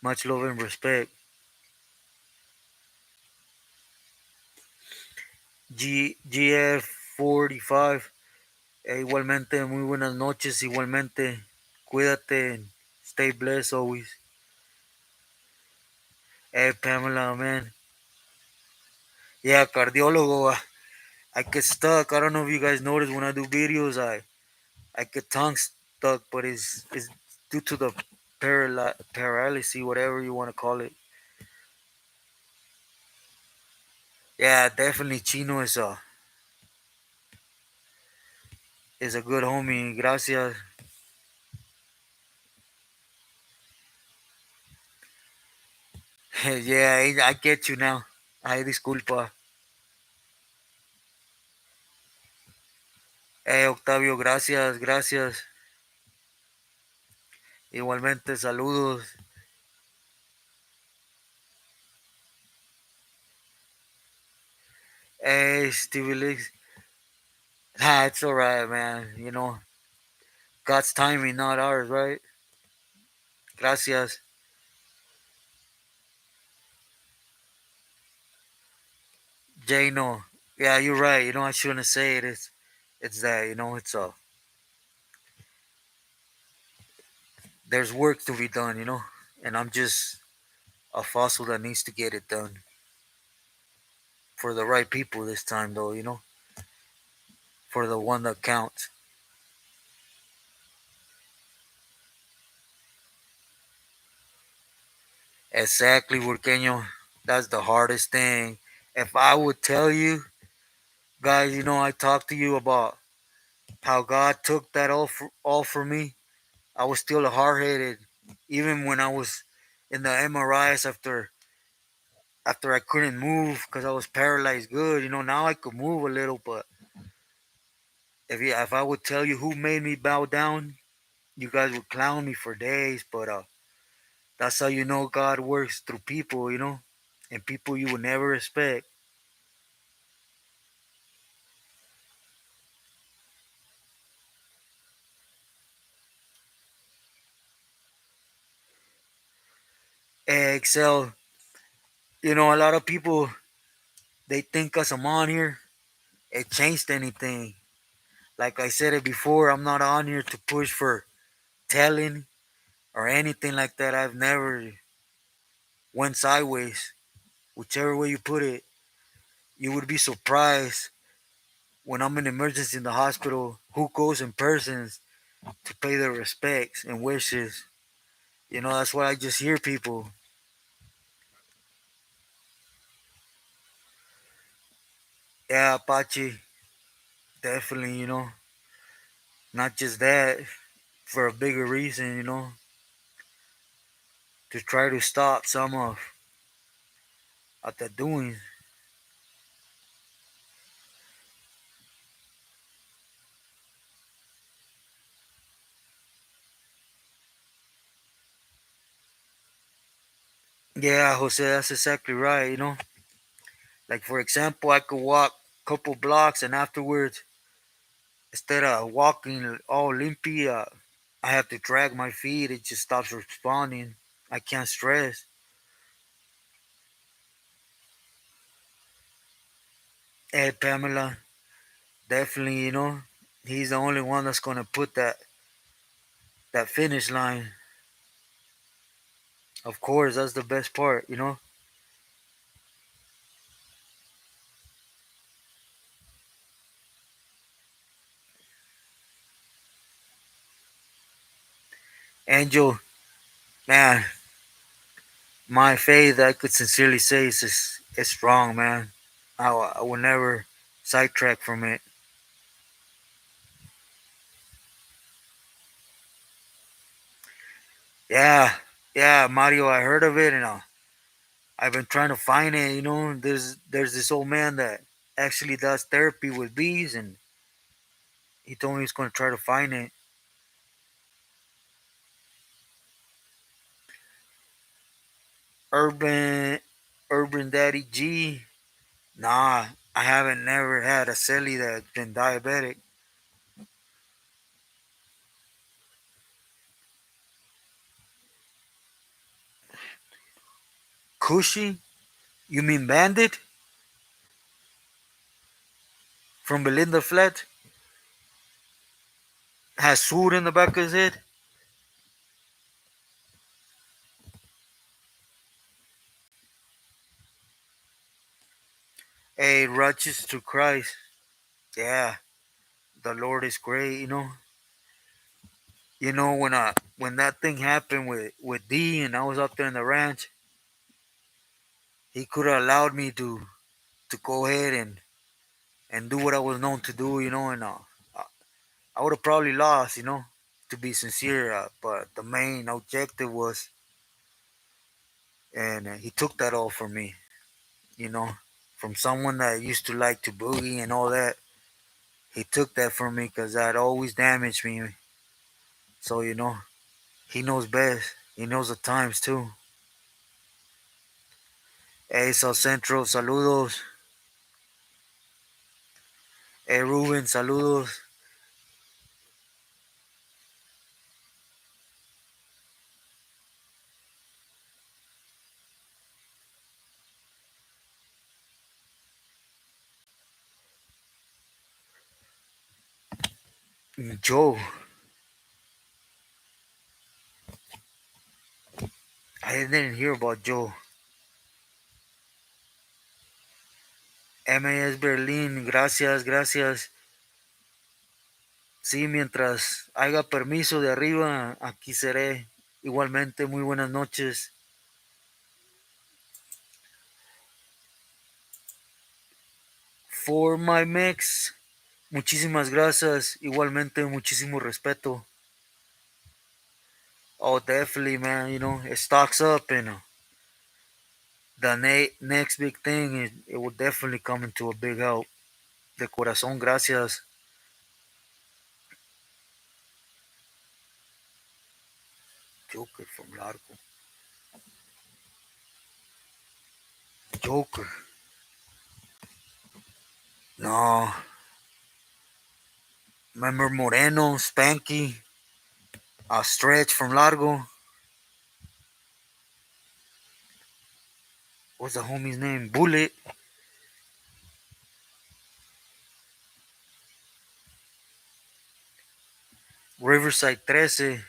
Speaker 1: much love and respect. GF 45. Igualmente, muy buenas noches. Igualmente, cuídate and stay blessed always. Hey, Pamela, man. Yeah, cardiólogo. I get stuck. I don't know if you guys notice when I do videos, I get tongue stuck, but it's due to the paralysis, whatever you want to call it. Yeah, definitely Chino is a good homie. Gracias. Yeah, I get you now. Ay, disculpa. Octavio, gracias, gracias. Igualmente, saludos. Hey, Stevie Licks. Ah, it's alright, man. God's timing, not ours, right? Gracias. Jano. Yeah, you're right. I shouldn't say it. It's that, there's work to be done. And I'm just a fossil that needs to get it done for the right people this time, though, for the one that counts. Exactly, Workeño. That's the hardest thing. If I would tell you, guys, I talked to you about how God took that all for me. I was still hard headed, even when I was in the MRIs after I couldn't move because I was paralyzed. Good, now I could move a little, but if I would tell you who made me bow down, you guys would clown me for days. But that's how God works through people, and people you would never expect. Excel. A lot of people, they think cause I'm on here, it changed anything. Like I said it before, I'm not on here to push for telling or anything like that. I've never went sideways. Whichever way you put it, you would be surprised when I'm in emergency in the hospital who goes in persons to pay their respects and wishes. That's what I just hear people. Yeah, Apache, definitely, not just that, for a bigger reason, to try to stop some of the doing. Yeah, Jose, that's exactly right, Like, for example, I could walk a couple blocks and afterwards, instead of walking all limpy, I have to drag my feet. It just stops responding. I can't stress. Hey, Pamela, definitely, he's the only one that's going to put that finish line. Of course, that's the best part. Angel, man, my faith, I could sincerely say, is strong, man. I will never sidetrack from it. Yeah, yeah, Mario, I heard of it, and I've been trying to find it. There's this old man that actually does therapy with bees, and he told me he's going to try to find it. Urban, Urban Daddy G. Nah, I haven't never had a celly that's been diabetic. Cushy? You mean Bandit from Belinda Flat? Has suit in the back of his head? Hey, righteous to Christ. Yeah, the Lord is great. When that thing happened with D and I was up there in the ranch, he could have allowed me to go ahead and do what I was known to do. And I would have probably lost. To be sincere, but the main objective was, and he took that all from me. You know, from someone that used to like to boogie and all that, he took that from me because that always damaged me. So he knows best. He knows the times too. Hey, South Central, saludos. Hey, Ruben, saludos. Joe, I didn't hear about Joe. MAS Berlín, gracias, gracias. Sí, mientras haya permiso de arriba, aquí seré. Igualmente, muy buenas noches. For my mix, muchísimas gracias. Igualmente, muchísimo respeto. Oh, definitely, man. It stocks up, and the next big thing, it will definitely come into a big help. De corazón, gracias. Joker from Largo. Joker. No. Remember Moreno, Spanky, Stretch from Largo. What's the homie's name? Bullet. Riverside 13.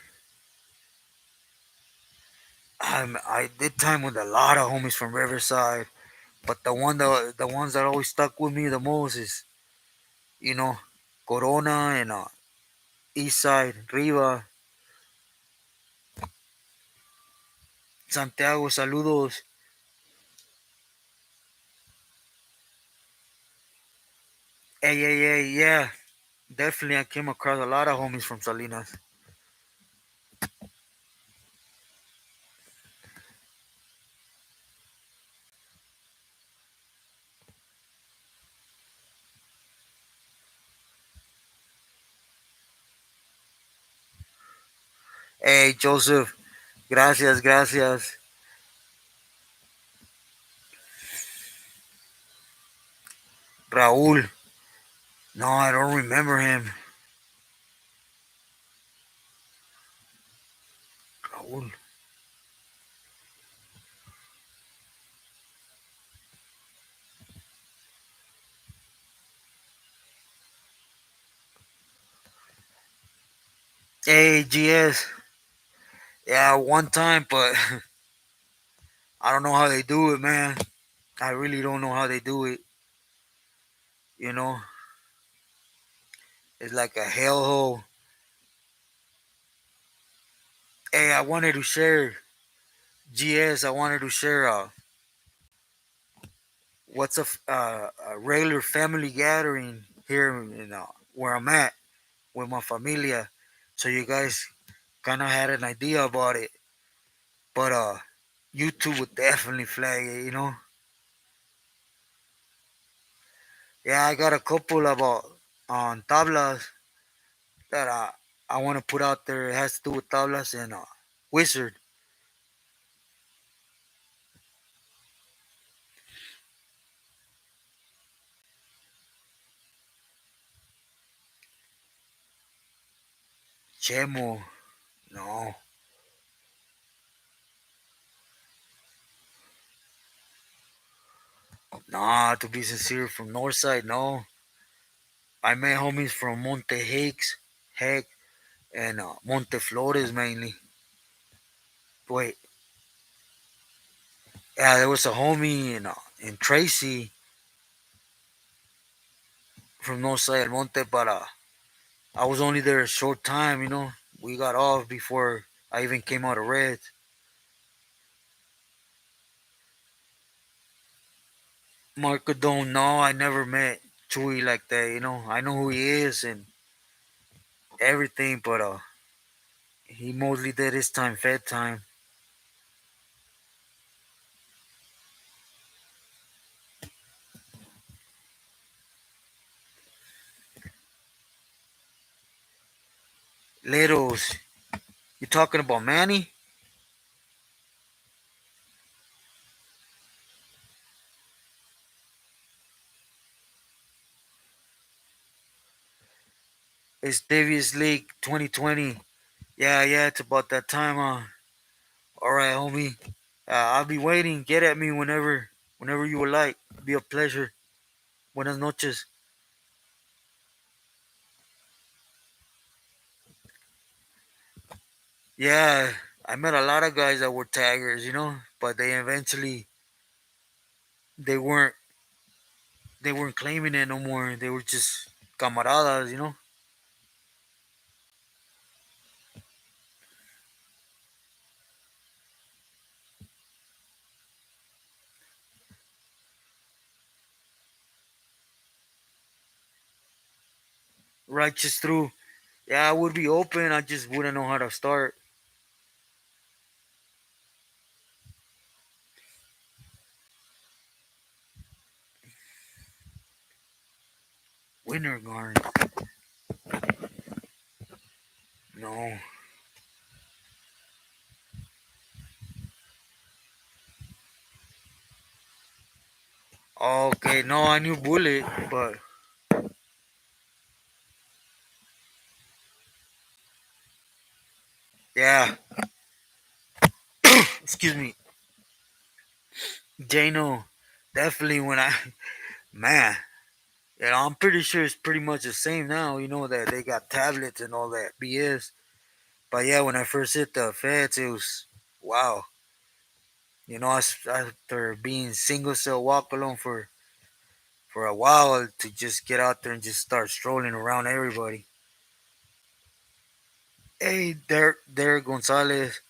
Speaker 1: I did time with a lot of homies from Riverside, but the ones that always stuck with me the most is you know Corona and East Side, Riva, Santiago. Saludos. Hey, hey, hey, yeah. Definitely, I came across a lot of homies from Salinas. Hey, Joseph. Gracias, gracias. Raúl. No, I don't remember him. Raúl. Hey, GS. Yeah, one time, but I don't know how they do it, man. I really don't know how they do it. You know, it's like a hellhole. Hey, I wanted to share GS. I wanted to share what's a regular family gathering here in where I'm at with my familia, so you guys kind of had an idea about it. But YouTube would definitely flag it. Yeah, I got a couple about on tablas that I want to put out there. It has to do with tablas and wizard. Chemo. No. Nah, to be sincere, from Northside, no. I met homies from Monte Hakes, Heck, and Monte Flores mainly. Wait, yeah, there was a homie in Tracy from Northside Monte, but I was only there a short time. We got off before I even came out of Red. Marco don't know. I never met Chewy like that. I know who he is and everything, but he mostly did his time, Fed time. Littles, you talking about Manny? It's Davies League 2020. Yeah, yeah, it's about that time. All right, homie. I'll be waiting. Get at me whenever you would like. Be a pleasure. Buenas noches. Yeah, I met a lot of guys that were taggers, but they eventually they weren't claiming it no more. They were just camaradas. Righteous through. Yeah, I would be open. I just wouldn't know how to start. Winter Garden. No. Okay, no, I knew Bullet, but yeah. Excuse me. Jano, definitely when I man, I'm pretty sure it's pretty much the same now. That they got tablets and all that BS. But yeah, when I first hit the feds, it was wow. After being single cell walk alone for a while to just get out there and just start strolling around everybody. Hey, Derek Gonzalez.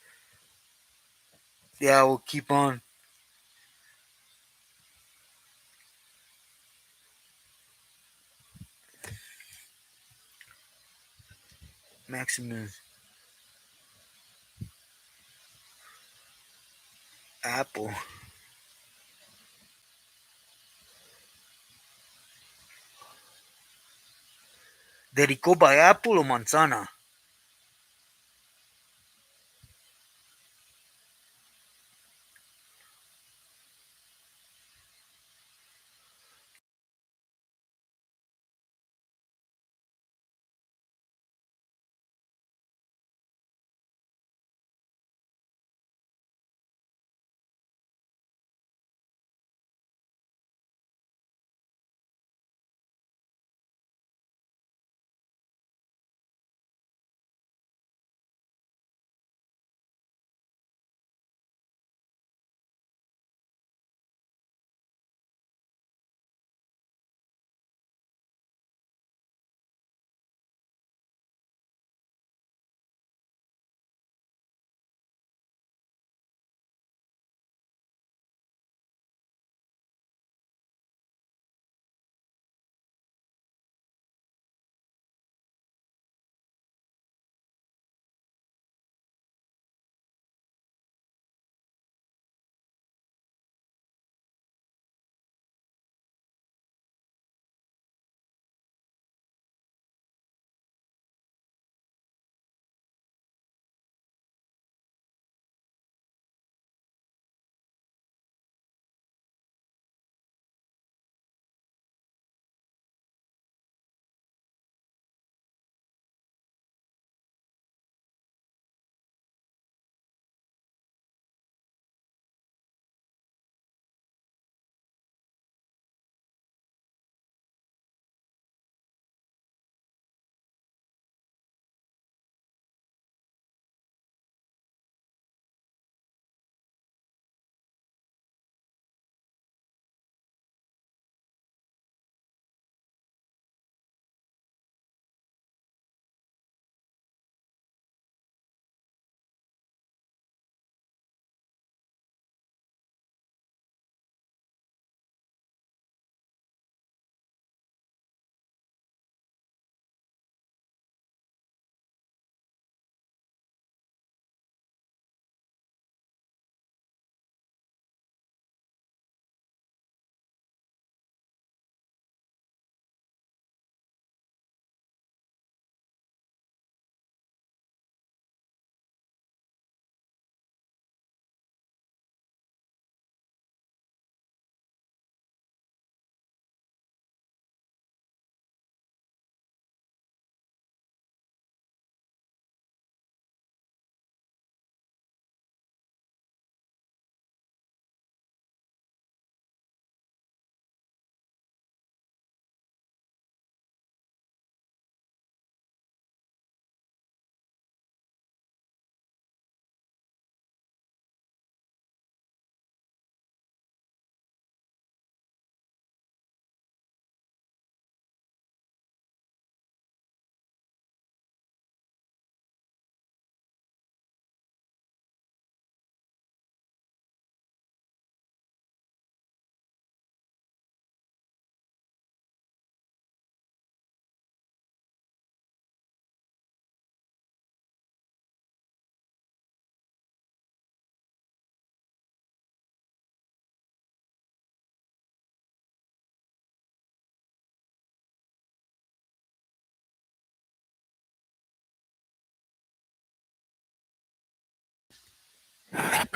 Speaker 1: Yeah, we'll keep on. Maximus Apple. Did he go by Apple or Manzana?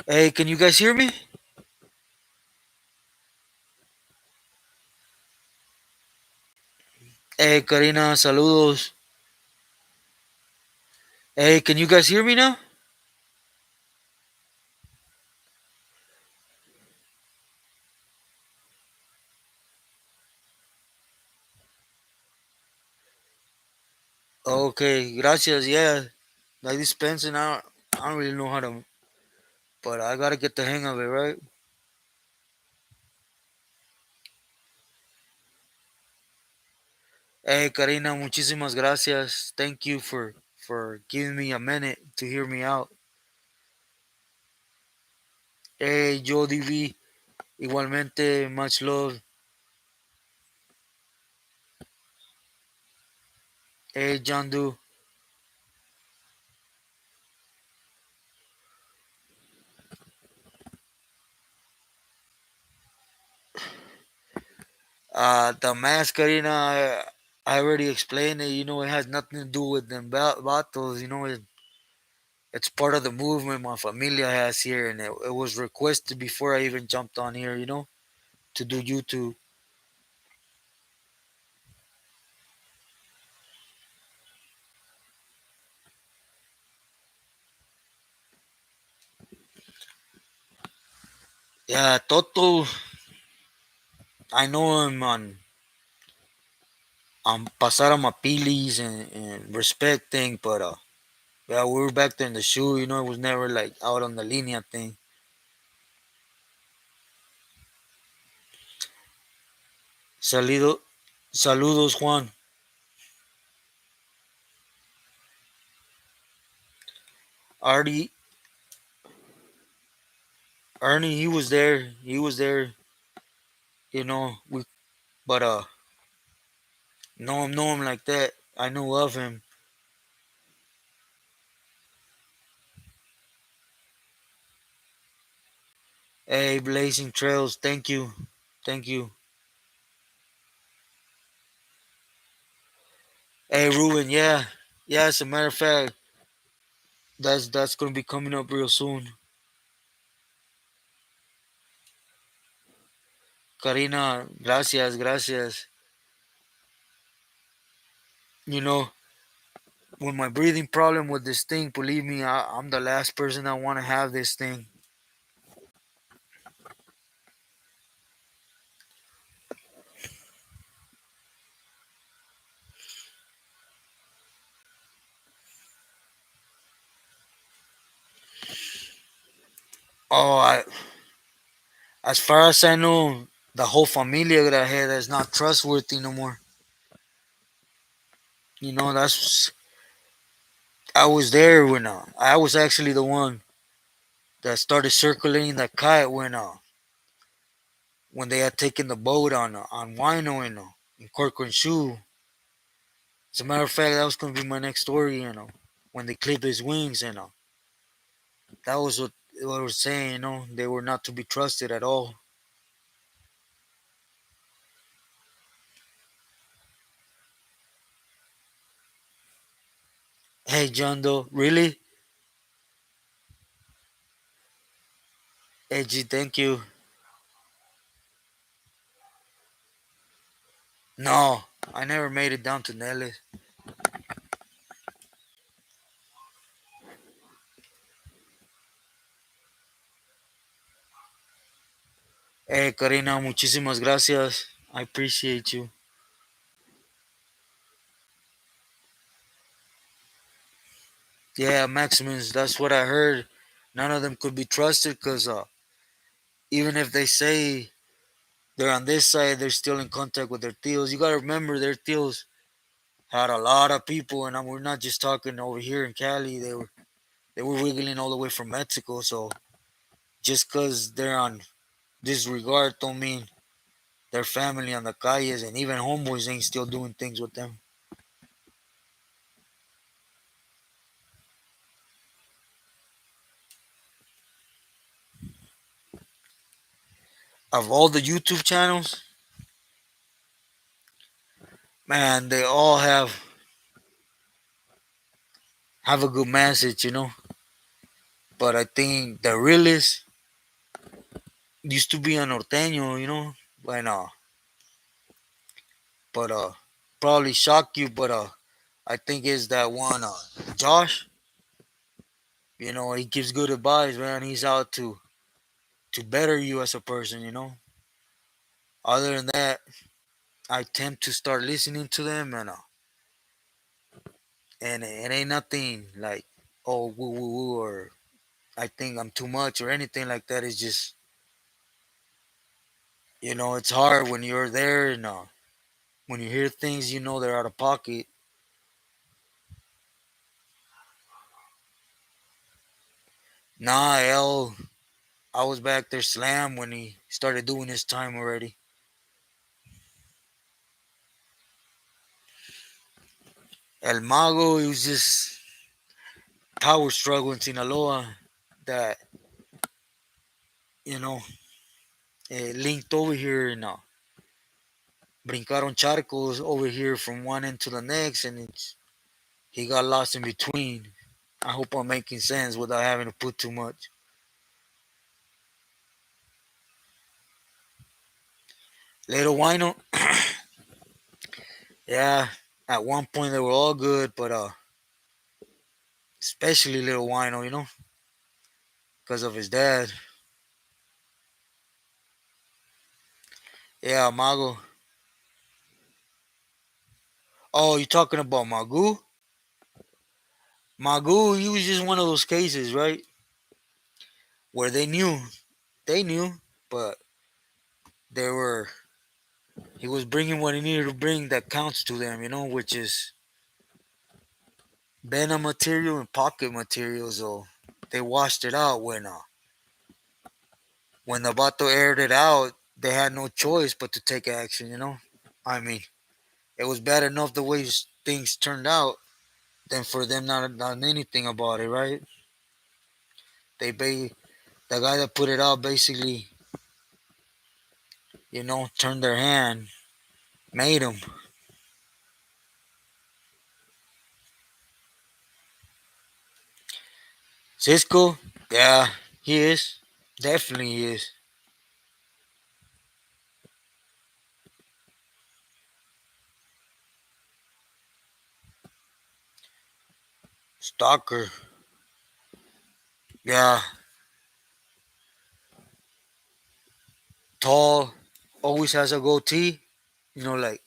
Speaker 1: Hey, can you guys hear me? Hey, Karina, saludos. Hey, can you guys hear me now? Okay, gracias. Yeah, like dispensing, I don't really know how to, but I gotta get the hang of it, right? Hey, Karina, muchísimas gracias. Thank you for giving me a minute to hear me out. Hey, yo, DV, igualmente, much love. Hey, John Doe. The mask, Karina, I already explained it. You know, it has nothing to do with them battles. You know, it's part of the movement my familia has here, and it was requested before I even jumped on here. You know, to do YouTube. Yeah, Toto, I know him on pasar a mapilis and respect thing, but yeah, we were back there in the shoe. You know, it was never like out on the linea thing. Salido, saludos, Juan. Artie, Ernie, he was there. He was there. You know, we but know him like that. I knew of him. Hey, Blazing Trails, thank you, thank you. Hey, Ruben, yeah, yeah. As a matter of fact, that's gonna be coming up real soon. Karina, gracias, gracias. You know, with my breathing problem with this thing, believe me, I'm the last person that want to have this thing. Oh, as far as I know, the whole familia that I had is not trustworthy no more. You know, that's I was there when I was actually the one that started circulating the kite when they had taken the boat on Wino in Corcoran Shoe. As a matter of fact, that was gonna be my next story. When they clipped his wings, that was what I was saying. They were not to be trusted at all. Hey, John Doe, really? Hey, G, thank you. No, I never made it down to Nellis. Hey, Karina, muchísimas gracias. I appreciate you. Yeah, Maximus, that's what I heard. None of them could be trusted because even if they say they're on this side, they're still in contact with their tios. You gotta remember their tios had a lot of people, and we're not just talking over here in Cali. They were wiggling all the way from Mexico. So just because they're on disregard, don't mean their family on the calles and even homeboys ain't still doing things with them. Of all the YouTube channels, man, they all have a good message. But I think the realest used to be a norteño. When but probably shock you, but I think it's that one Josh. He gives good advice, man. He's out to better you as a person. Other than that, I tend to start listening to them, and and it ain't nothing like, oh, woo woo woo, or I think I'm too much or anything like that. It's just, it's hard when you're there, and when you hear things, they're out of pocket. Nah, I was back there slam when he started doing his time already. El Mago, he was just power struggle in Sinaloa that, you know, linked over here, and brincaron charcos over here from one end to the next, and he got lost in between. I hope I'm making sense without having to put too much. Little Wino, yeah, at one point they were all good, but especially Little Wino, because of his dad. Yeah, Mago. Oh, you talking about Magu? Magu, he was just one of those cases, right? Where they knew, but they were, he was bringing what he needed to bring that counts to them, which is Venom material and pocket material. So they washed it out when the Bato aired it out. They had no choice but to take action. I mean, it was bad enough the way things turned out than for them not anything about it, right? The guy that put it out basically, turned their hand, made them. Cisco, yeah, he is. Definitely he is. Stalker, yeah, tall, always has a goatee. Like,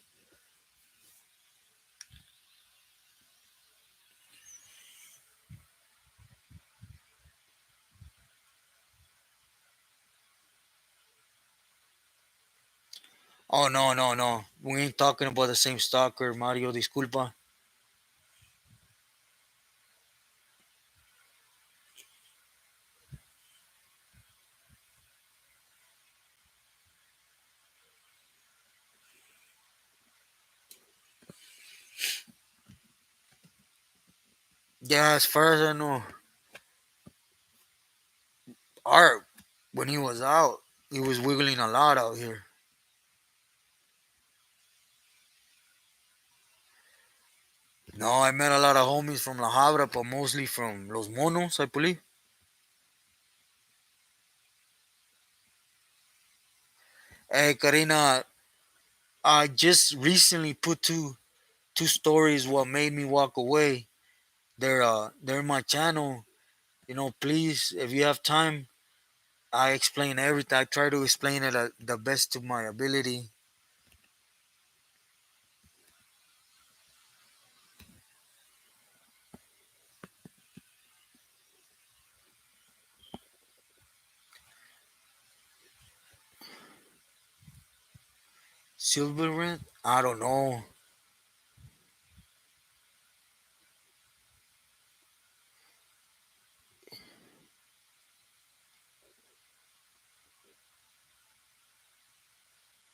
Speaker 1: oh no, no, no. We ain't talking about the same stalker, Mario. Disculpa. Yeah, as far as I know, Art, when he was out, he was wiggling a lot out here. No, I met a lot of homies from La Habra, but mostly from Los Monos, I believe. Hey, Karina, I just recently put two stories what made me walk away. They're my channel. Please, if you have time, I explain everything. I try to explain it the best to my ability. Silver Red? I don't know.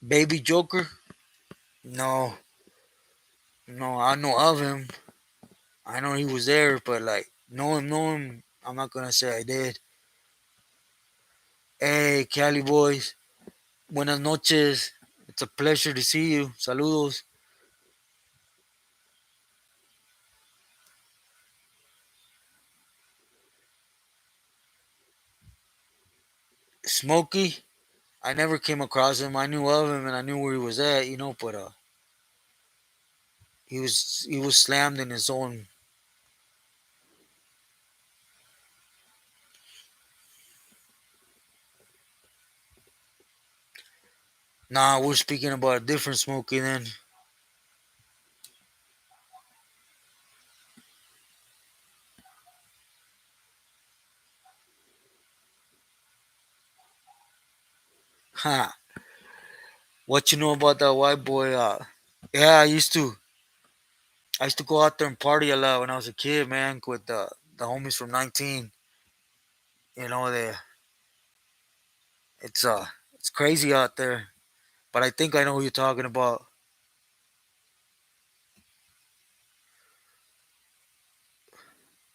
Speaker 1: Baby Joker? No, no, I know of him. I know he was there, but like, know him. I'm not gonna say I did. Hey, Cali boys. Buenas noches. It's a pleasure to see you. Saludos. Smokey? I never came across him. I knew of him and I knew where he was at, but he was slammed in his own. Nah, we're speaking about a different Smokey then. Ha. What you know about that white boy? Yeah, I used to go out there and party a lot when I was a kid, man, with the homies from 19. You know, it's it's crazy out there. But I think I know who you're talking about.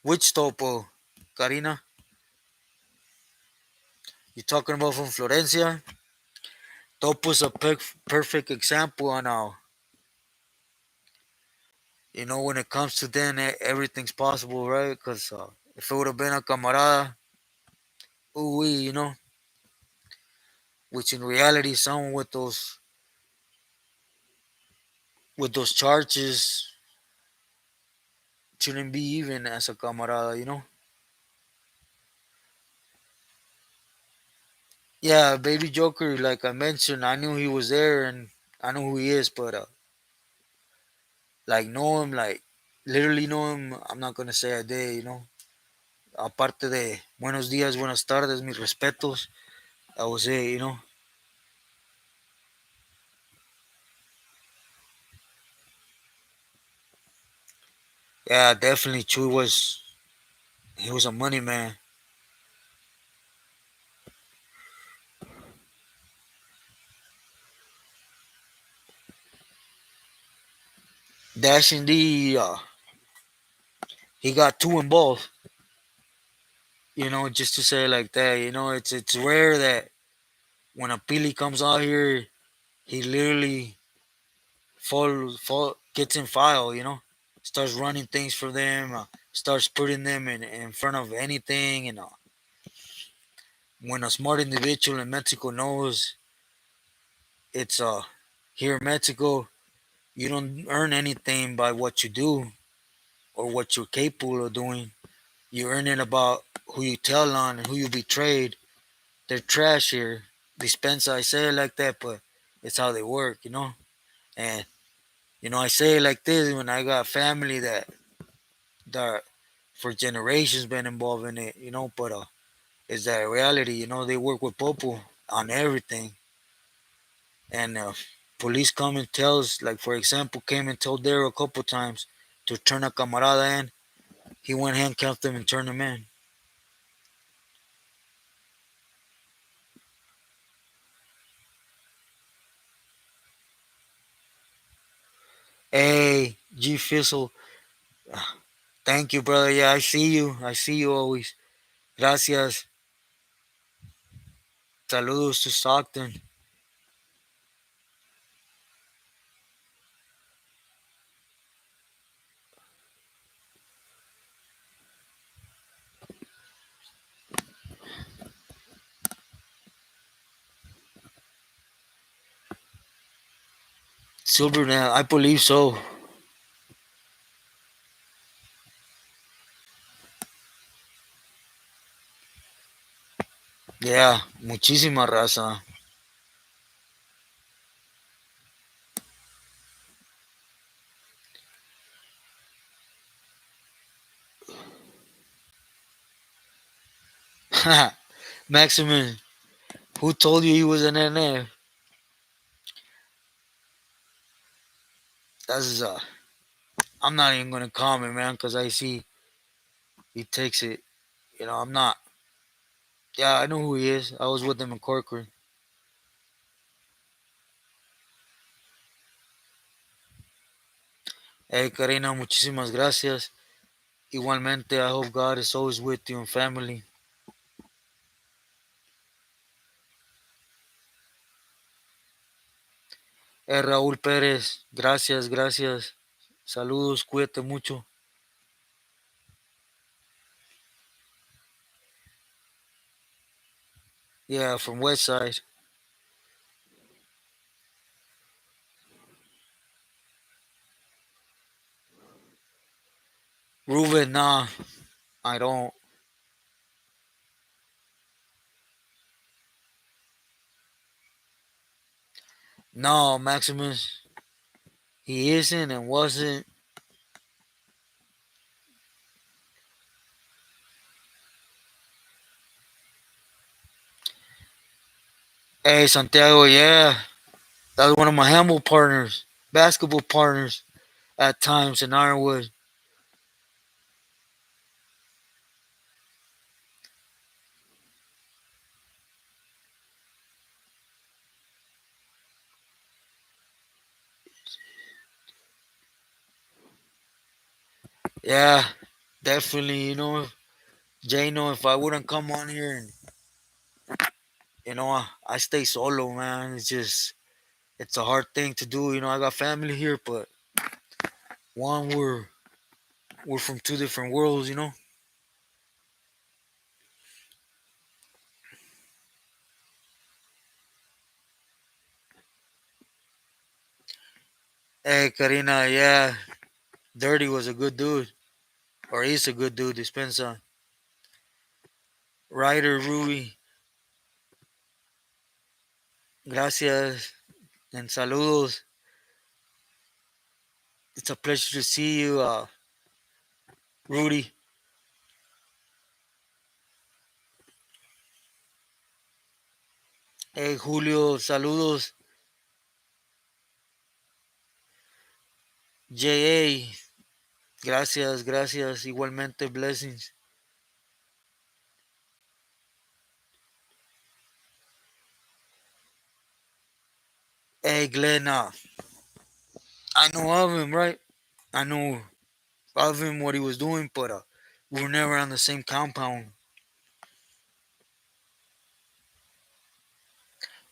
Speaker 1: Which Topo, Karina? You talking about from Florencia? Topo's a perfect example on how, when it comes to then, everything's possible, right? Because if it would have been a camarada, ooh, which in reality, someone with those charges shouldn't be even as a camarada. Yeah, Baby Joker, like I mentioned, I knew he was there and I know who he is, but like know him, like literally know him, I'm not gonna say I did. Aparte de buenos días, buenas tardes, mis respetos, I would say. Yeah, definitely Chewy he was a money man. Dash indeed, he got two in both. Just to say it like that, it's rare that when a Pili comes out here, he literally fall gets in file. Starts running things for them, starts putting them in front of anything, and when a smart individual in Mexico knows it's here in Mexico, you don't earn anything by what you do or what you're capable of doing. You earn it about who you tell on and who you betrayed. They're trash here. Dispensa, I say it like that, but it's how they work. And I say it like this when I got family that for generations been involved in it. But it's that reality. They work with Popo on everything, and police come and tells, like for example, came and told Daryl a couple times to turn a camarada in. He went handcuffed him and turned him in. Hey, G Fizzle, thank you, brother. Yeah, I see you. I see you always. Gracias. Saludos to Stockton. Silvernail, I believe so. Yeah, muchísima raza. Maximin, who told you he was an NF? That's I'm not even gonna comment, man, because I see he takes it. I'm not. Yeah, I know who he is. I was with him in Corcoran. Hey, Karina, muchísimas gracias. Igualmente, I hope God is always with you and family. Raúl Pérez, gracias, gracias. Saludos, cuídate mucho. Yeah, from West Side. Ruben, nah, I don't. No, Maximus, he isn't and wasn't. Hey, Santiago, yeah. That was one of my handball partners, basketball partners at times in Ironwood. Yeah, definitely. Jano, if I wouldn't come on here and, I stay solo, man. It's a hard thing to do. I got family here, but one, we're from two different worlds. Hey, Karina, yeah. Dirty was a good dude. Or is a good dude, dispensa. Ryder, Ruby, gracias and saludos. It's a pleasure to see you, Rudy. Hey, Julio, saludos. JA, gracias, gracias. Igualmente, blessings. Hey, Glenn, I know of him, right? I know of him, what he was doing, but we were never on the same compound.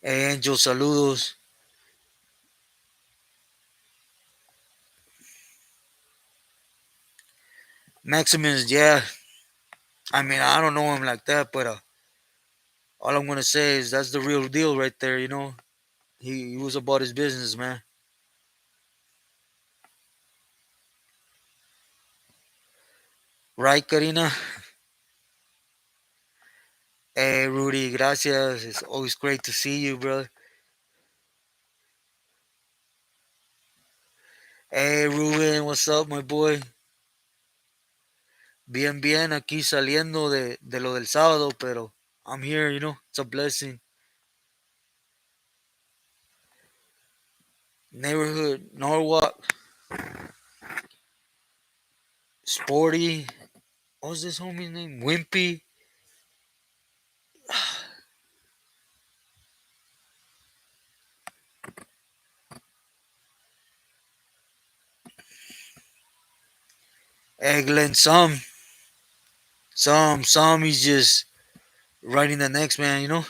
Speaker 1: Hey, Angel, saludos. Maximus, yeah. I mean, I don't know him like that, but all I'm gonna say is that's the real deal right there. He was about his business, man. Right, Karina? Hey, Rudy, gracias. It's always great to see you, bro. Hey, Ruben, what's up, my boy? Bien, bien, aquí saliendo de lo del sábado, pero I'm here. It's a blessing. Neighborhood, Norwalk, Sporty. What was this homie's name? Wimpy. Hey, Glenn, some, he's just writing the next man.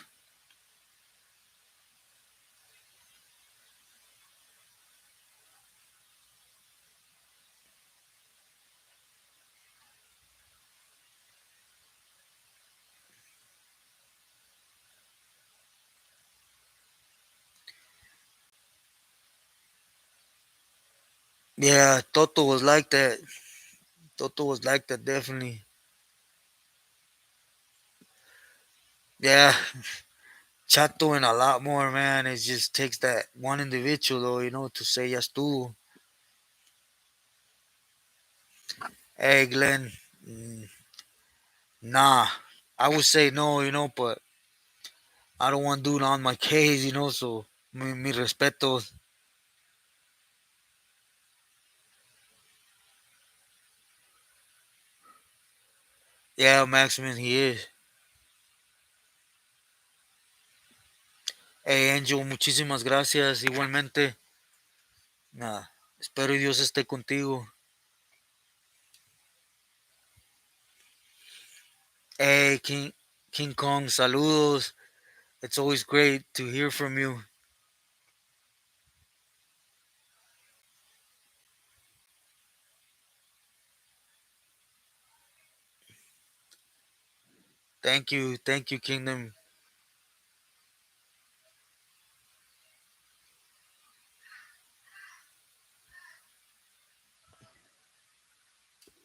Speaker 1: Yeah, Toto was like that. Toto was like that, definitely. Yeah, Chato and a lot more, man. It just takes that one individual, though, to say yes to. Hey, Glenn, mm, nah. I would say no, but I don't want dude on my case, so mi respeto. Yeah, Maximin, he is. Hey, Angel, muchísimas gracias. Igualmente, nada, espero y Dios esté contigo. Hey, King Kong, saludos. It's always great to hear from you. Thank you, Kingdom.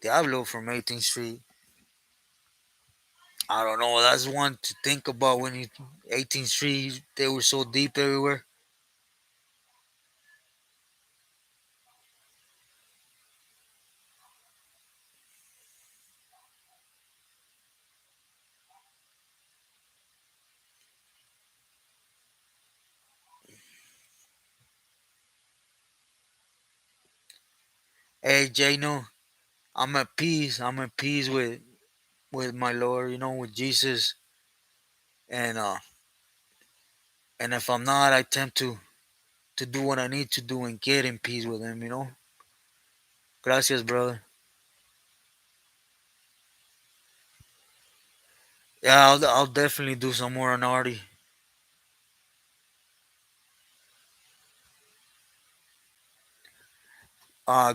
Speaker 1: Diablo from 18th Street. I don't know. That's one to think about when you 18th Street. They were so deep everywhere. Hey, Jay, no, I'm at peace. I'm at peace with my Lord, with Jesus. And if I'm not, I tend to do what I need to do and get in peace with Him. Gracias, brother. Yeah, I'll definitely do some more on Artie.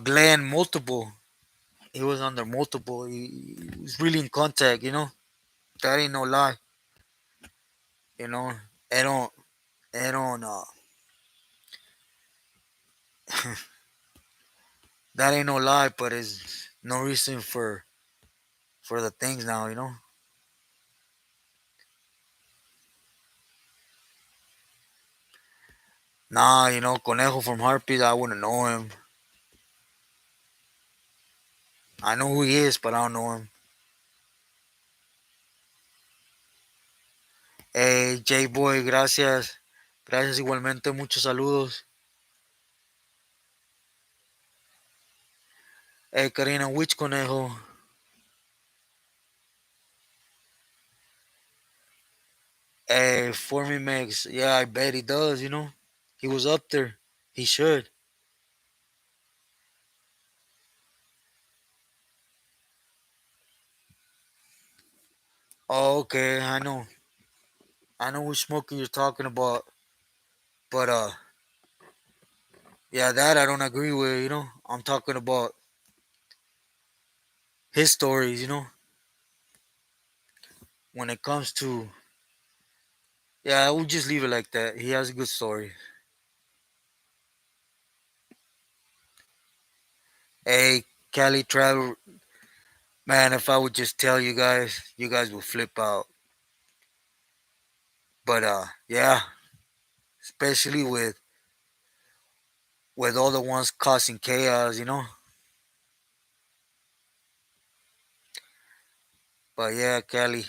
Speaker 1: Glenn, multiple. He was under multiple. He was really in contact. That ain't no lie. You know, I don't, I don't, that ain't no lie, but it's no reason for the things now. Nah, Conejo from Heartbeat, I wouldn't know him. I know who he is, but I don't know him. Hey, J-Boy, gracias. Gracias igualmente, muchos saludos. Hey, Karina, which Conejo? Hey, for me, Max. Yeah, I bet he does. He was up there. He should. Oh, okay, I know. I know which smoker you're talking about. But, yeah, that I don't agree with. I'm talking about his stories. When it comes to, yeah, I would just leave it like that. He has a good story. Hey, Cali Travel, man, if I would just tell you guys would flip out. But, yeah, especially with all the ones causing chaos. But, yeah, Cali,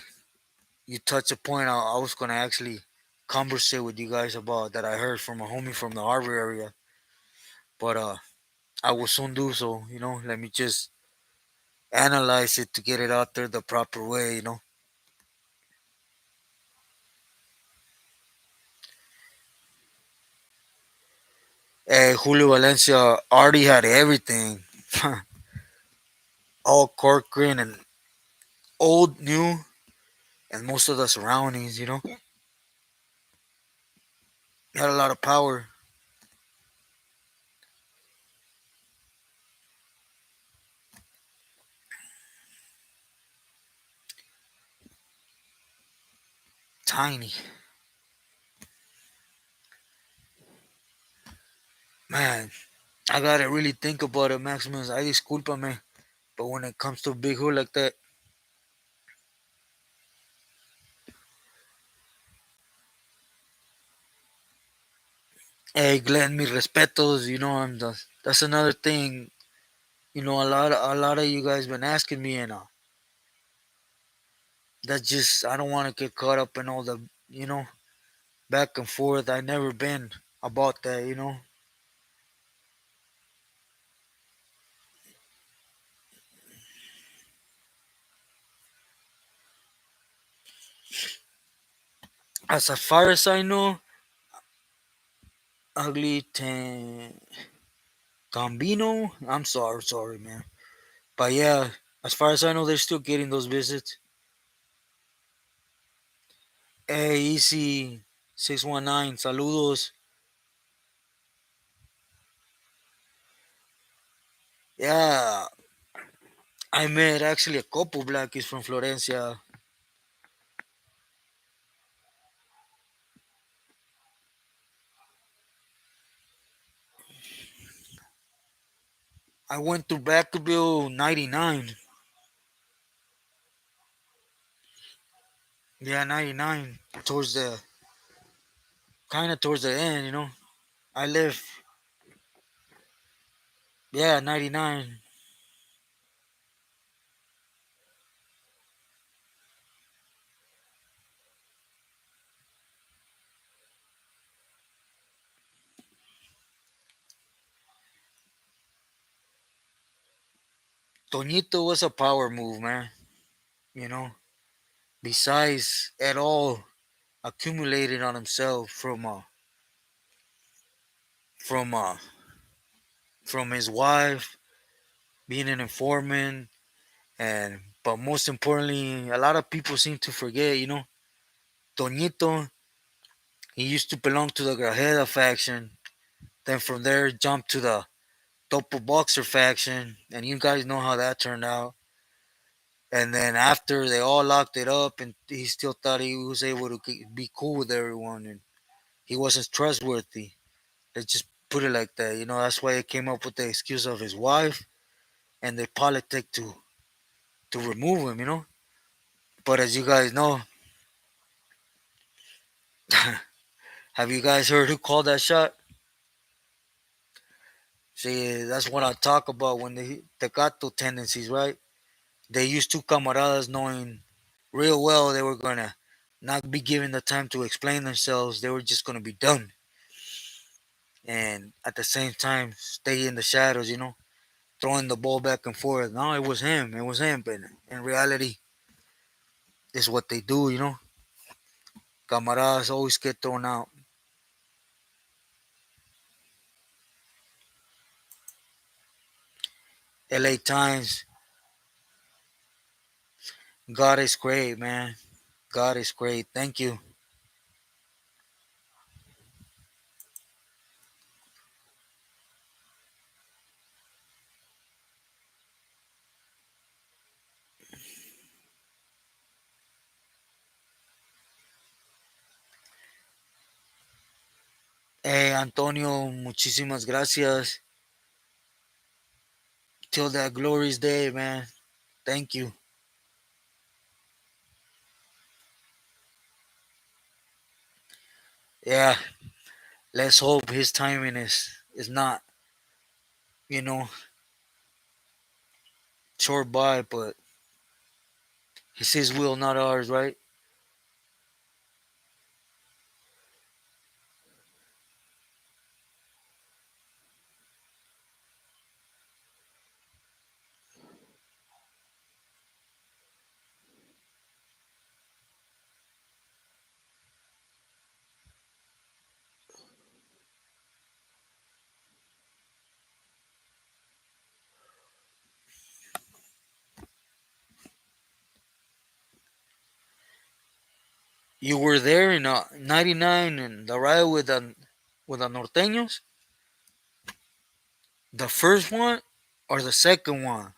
Speaker 1: you touch a point I was going to actually conversate with you guys about that I heard from a homie from the Harbor area. But, I will soon do so. Let me just analyze it to get it out there the proper way. Julio Valencia already had everything. All Corcoran and old, new, and most of the surroundings. He had a lot of power. Tiny. Man, I gotta really think about it, Maximus. I disculpame. But when it comes to a big hood like that, hey, Glenn, mis respetos. That's another thing. A lot of you guys been asking me, and that's just I don't want to get caught up in all the you know back and forth. I never been about that. As far as I know, ugly Gambino. I'm sorry, man. But yeah, as far as I know, they're still getting those visits. Hey, easy 619. Saludos. Yeah, I met actually a couple blackies from Florencia. I went to Vacaville 99. Yeah, 99. Towards the end. I left, yeah, 99. Toñito was a power move, man. You know, besides it all accumulated on himself from from his wife being an informant, and but most importantly, a lot of people seem to forget. Toñito, he used to belong to the Grajeda faction. Then from there, jumped to the Topo Boxer faction, and you guys know how that turned out. And then after they all locked it up, and he still thought he was able to be cool with everyone, and he wasn't trustworthy. Let's just put it like that. That's why he came up with the excuse of his wife, and they politic to remove him. But as you guys know, have you guys heard who called that shot? See, that's what I talk about when the Tecato tendencies, right? They used two camaradas knowing real well they were gonna not be given the time to explain themselves. They were just gonna be done, and at the same time stay in the shadows. Throwing the ball back and forth. No, it was him. It was him. But in reality, this is what they do. Camaradas always get thrown out. LA Times. God is great, man. God is great. Thank you. Hey, Antonio, muchísimas gracias. Till that glorious day, man. Thank you. Yeah, let's hope his timing is not, you know, short by, but it's his will, not ours, right? You were there in '99 in the riot with the Norteños. The first one or the second one?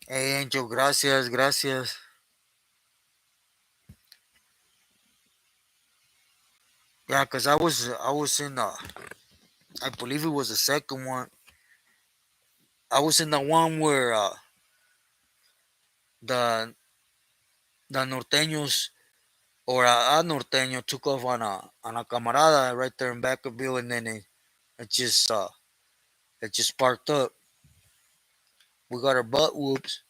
Speaker 1: Hey, Angel, gracias, gracias. Yeah, cause I was in I believe it was the second one. I was in the one where the the Norteños or a Norteño took off on a camarada right there in Vacaville, and then it just it just sparked up. We got our butt whoops.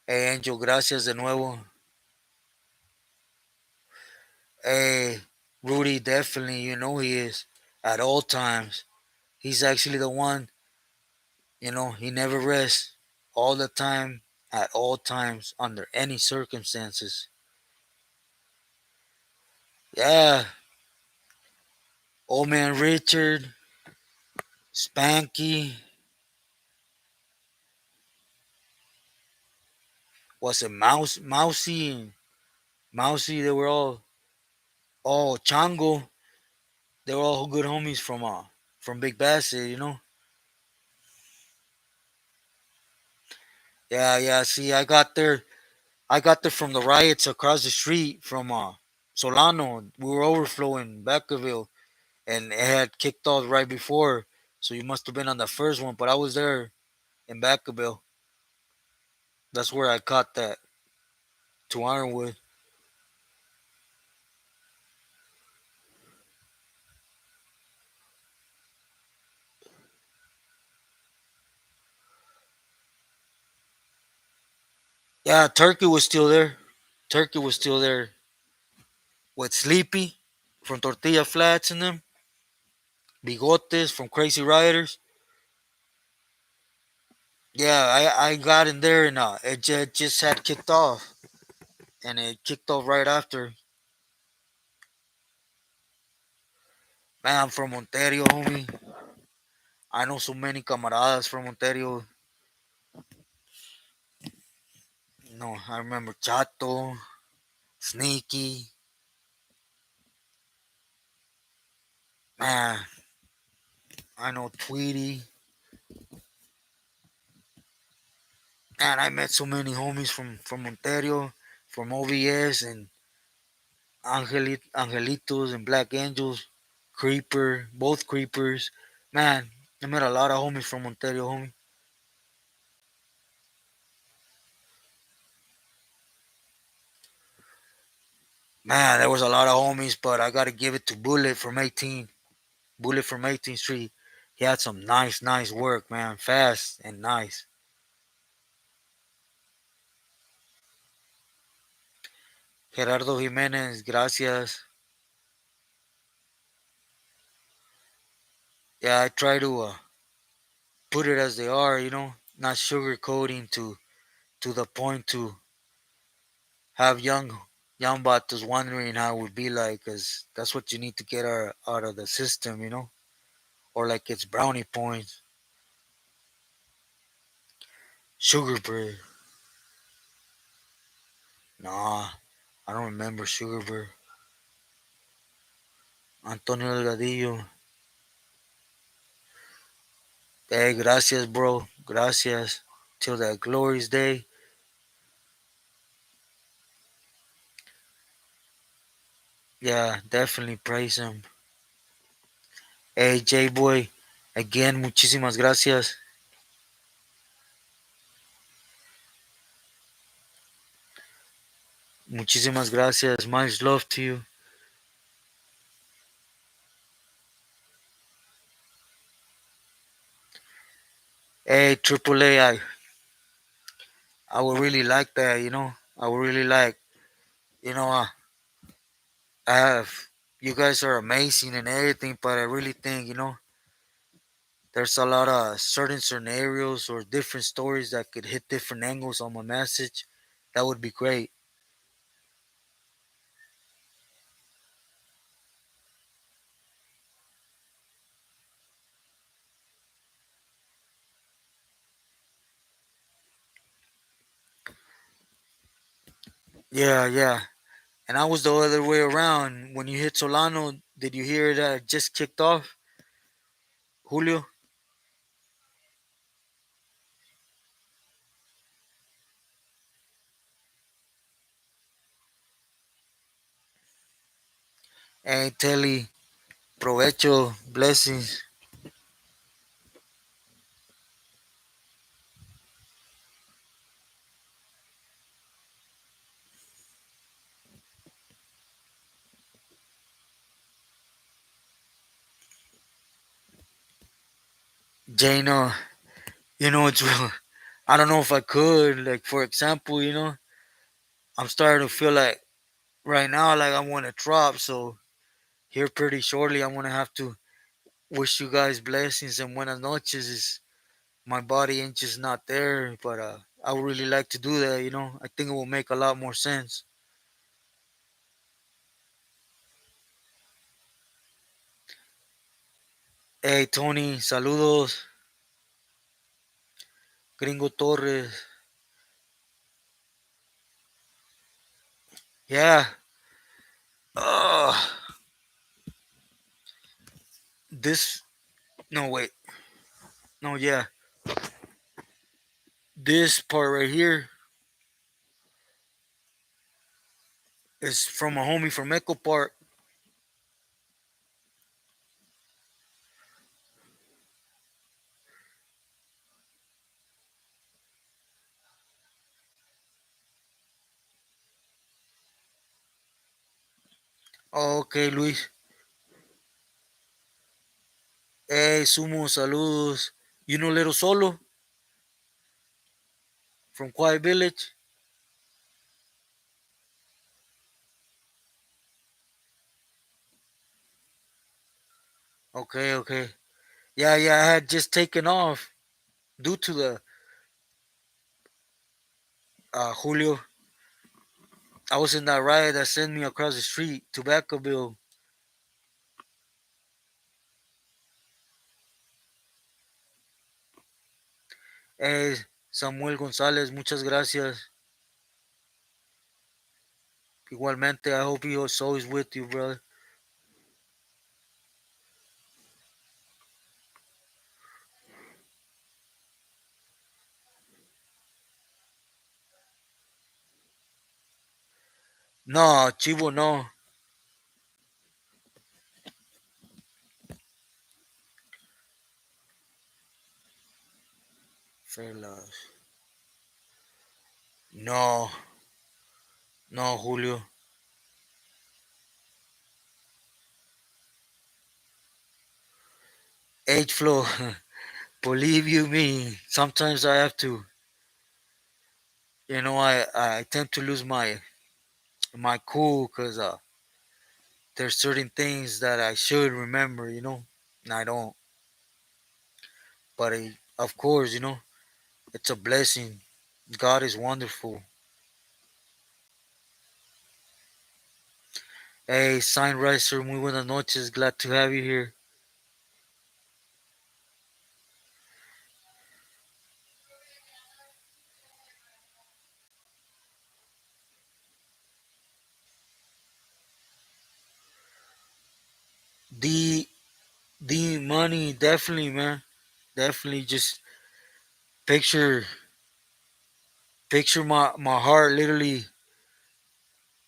Speaker 1: Hey, Angel, gracias de nuevo. Hey, Rudy, definitely, he is at all times. He's actually the one, he never rests all the time, at all times, under any circumstances. Yeah, old man Richard, Spanky, was it Mousy, they were all Chango, they were all good homies from Big Bassett. Yeah, yeah, see, I got there from the riots across the street from Solano. We were overflowing Vacaville, and it had kicked off right before. So you must have been on the first one, but I was there in Vacaville. That's where I caught that to Ironwood. Yeah, Turkey was still there. Turkey was still there with Sleepy from Tortilla Flats and them, Bigotes from Crazy Riders. Yeah, I got in there and it just had kicked off, and it kicked off right after. Man, I'm from Ontario, homie. I know so many camaradas from Ontario. No, I remember Chato, Sneaky. Man, I know Tweety. And I met so many homies from Ontario, from OVS and Angelitos and Black Angels, Creeper, both Creepers. Man, I met a lot of homies from Ontario, homie. Man, there was a lot of homies, but I gotta give it to Bullet from 18. Bullet from 18th Street. He had some nice work, man. Fast and nice. Gerardo Jimenez, gracias. Yeah, I try to put it as they are, not sugarcoating to the point to have young battles wondering how it would be like, cause that's what you need to get out of the system, or like it's brownie points, sugar bird. Nah, I don't remember sugar bird. Antonio Delgadillo. Hey, gracias, bro. Gracias. Till that glorious day. Yeah, definitely praise him. Hey, J Boy. Again, muchísimas gracias. Muchísimas gracias. Much love to you. Hey, Triple A, I would really like that. I would really like, you know, I have, you guys are amazing and everything, but I really think, there's a lot of certain scenarios or different stories that could hit different angles on my message. That would be great. Yeah, yeah. And I was the other way around. When you hit Solano, did you hear that it just kicked off? Julio? Hey, Telly, provecho, blessings. Jano, it's I don't know if I could. Like, for example, I'm starting to feel like right now, like I want to drop. So, here pretty shortly, I'm going to have to wish you guys blessings and buenas noches. My body ain't just not there, but I would really like to do that. I think it will make a lot more sense. Hey, Tony, saludos. Gringo Torres. Yeah. Uh, this, no, wait. No, yeah. This part right here is from a homie from Echo Park. Oh, okay, Luis. Hey, Sumo, saludos. You know Little Solo from Quiet Village? Okay, okay. Yeah, yeah. I had just taken off due to the Julio. I was in that riot that sent me across the street, Tobaccoville. Samuel González, muchas gracias. Igualmente, I hope he was always with you, brother. No, Chivo, no. Fellas. No, no, Julio. H flow. Believe you me, sometimes I have to, I tend to lose my cool because there's certain things that I should remember, and I don't. But of course, it's a blessing. God is wonderful. Hey, Signriser, muy buenas noches. Glad to have you here. The the money, definitely, man. Definitely, just picture my heart literally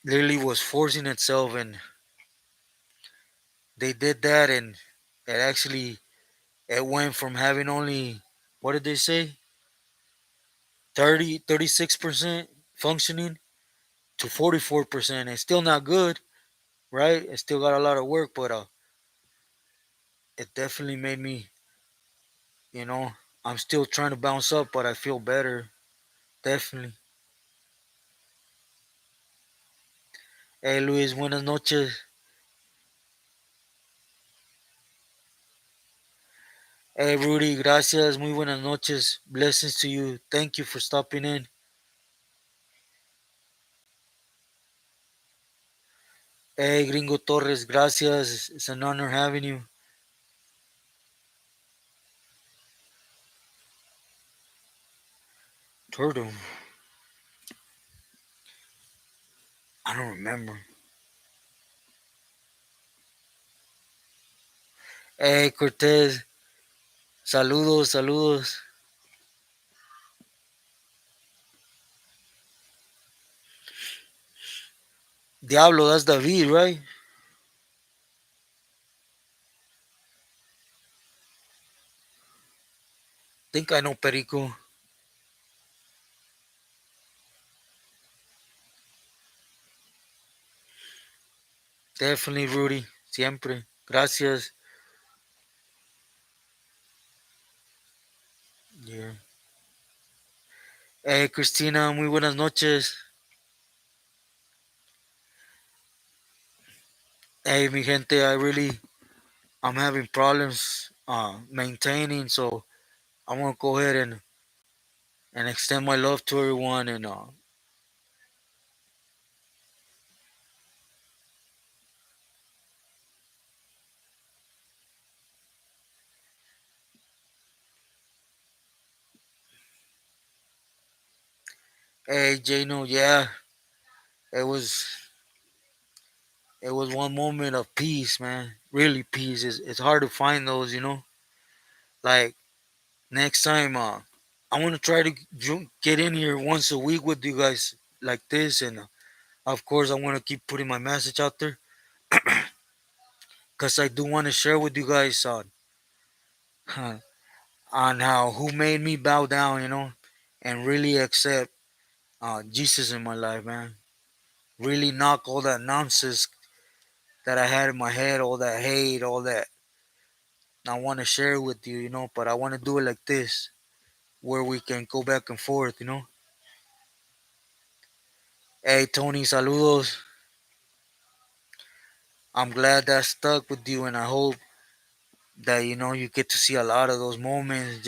Speaker 1: was forcing itself, and they did that, and it actually it went from having only, what did they say, 36% functioning to 44%. It's still not good, right? It still got a lot of work, but it definitely made me, you know, I'm still trying to bounce up, but I feel better. Definitely. Hey, Luis, buenas noches. Hey, Rudy, gracias. Muy buenas noches. Blessings to you. Thank you for stopping in. Hey, Gringo Torres, gracias. It's an honor having you. Turtle. I don't remember. Hey, Cortez. Saludos, saludos. Diablo, that's David, right? Think I know Perico. Definitely, Rudy. Siempre. Gracias. Yeah. Hey, Cristina, muy buenas noches. Hey, mi gente, I'm having problems maintaining, so I want to go ahead and extend my love to everyone. And hey, Jano, yeah, it was it was one moment of peace, man. Really peace. It's hard to find those, Like next time, I want to try to get in here once a week with you guys like this, and of course, I want to keep putting my message out there because I do want to share with you guys on on how who made me bow down, and really accept Jesus in my life, man. Really knock all that nonsense that I had in my head, all that hate, all that. I want to share with you, but I want to do it like this, where we can go back and forth. Hey, Tony, saludos. I'm glad that stuck with you, and I hope that you get to see a lot of those moments.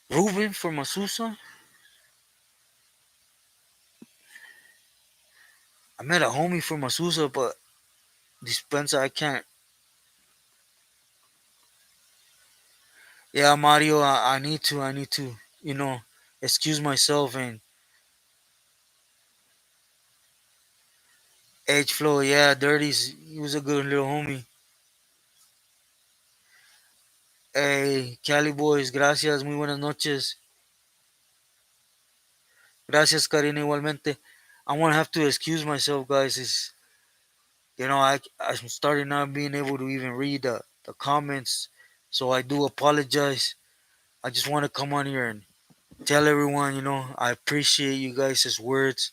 Speaker 1: Ruben from Azusa. I met a homie from Azusa, but Dispensa I can't. Yeah, Mario, I need to, you know, excuse myself and Edge Flow. Yeah, Dirty's. He was a good little homie. Hey, Cali boys, gracias, muy buenas noches. Gracias, Karina, igualmente. I want to have to excuse myself, guys. I'm starting not being able to even read the comments, so I do apologize. I just want to come on here and tell everyone, I appreciate you guys' words,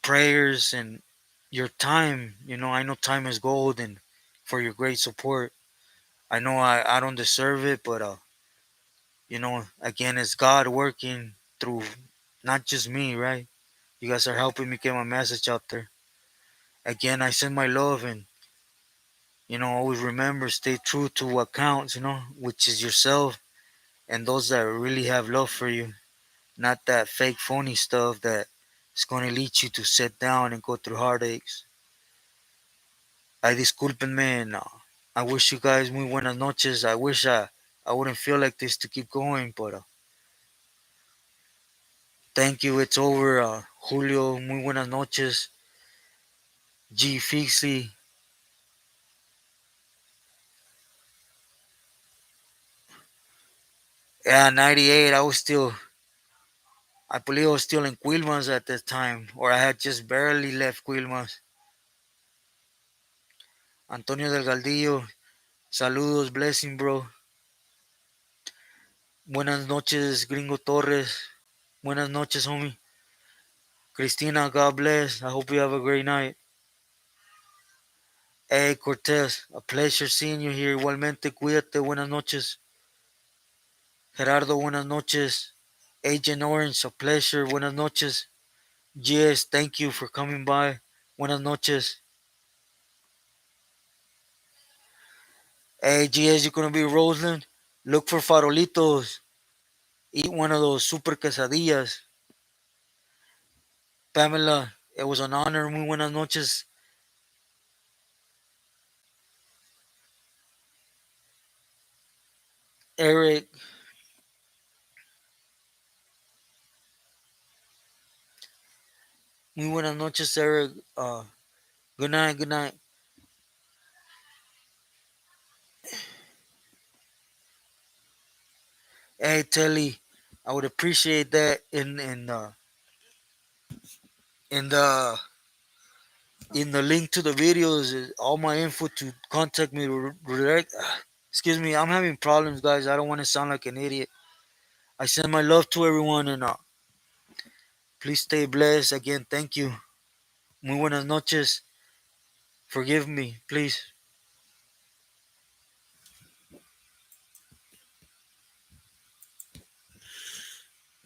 Speaker 1: prayers, and your time. I know time is gold, and for your great support. I know I don't deserve it, but again, it's God working through not just me, right? You guys are helping me get my message out there. Again, I send my love and always remember, stay true to what counts, which is yourself and those that really have love for you, not that fake, phony stuff that is going to lead you to sit down and go through heartaches. I discúlpenme and I wish you guys muy buenas noches. I wish I wouldn't feel like this to keep going, but thank you. It's over. Julio, muy buenas noches. G. Fixley, yeah, 98. I believe I was still in Quilmas at that time, or I had just barely left Quilmas. Antonio del Galdillo, saludos, blessing, bro. Buenas noches, Gringo Torres. Buenas noches, homie. Cristina, God bless. I hope you have a great night. Hey, Cortez, a pleasure seeing you here. Igualmente, cuídate. Buenas noches. Gerardo, buenas noches. Agent Orange, a pleasure. Buenas noches. Yes, thank you for coming by. Buenas noches. Hey, GS, you're gonna be Roseland. Look for farolitos. Eat one of those super quesadillas. Pamela, it was an honor. Muy buenas noches. Eric, muy buenas noches, Eric. Good night, good night. Hey, Telly, I would appreciate that in the link to the videos, all my info to contact me direct. Excuse me, I'm having problems, guys. I don't want to sound like an idiot. I send my love to everyone and please stay blessed. Again, thank you. Muy buenas noches. Forgive me, please.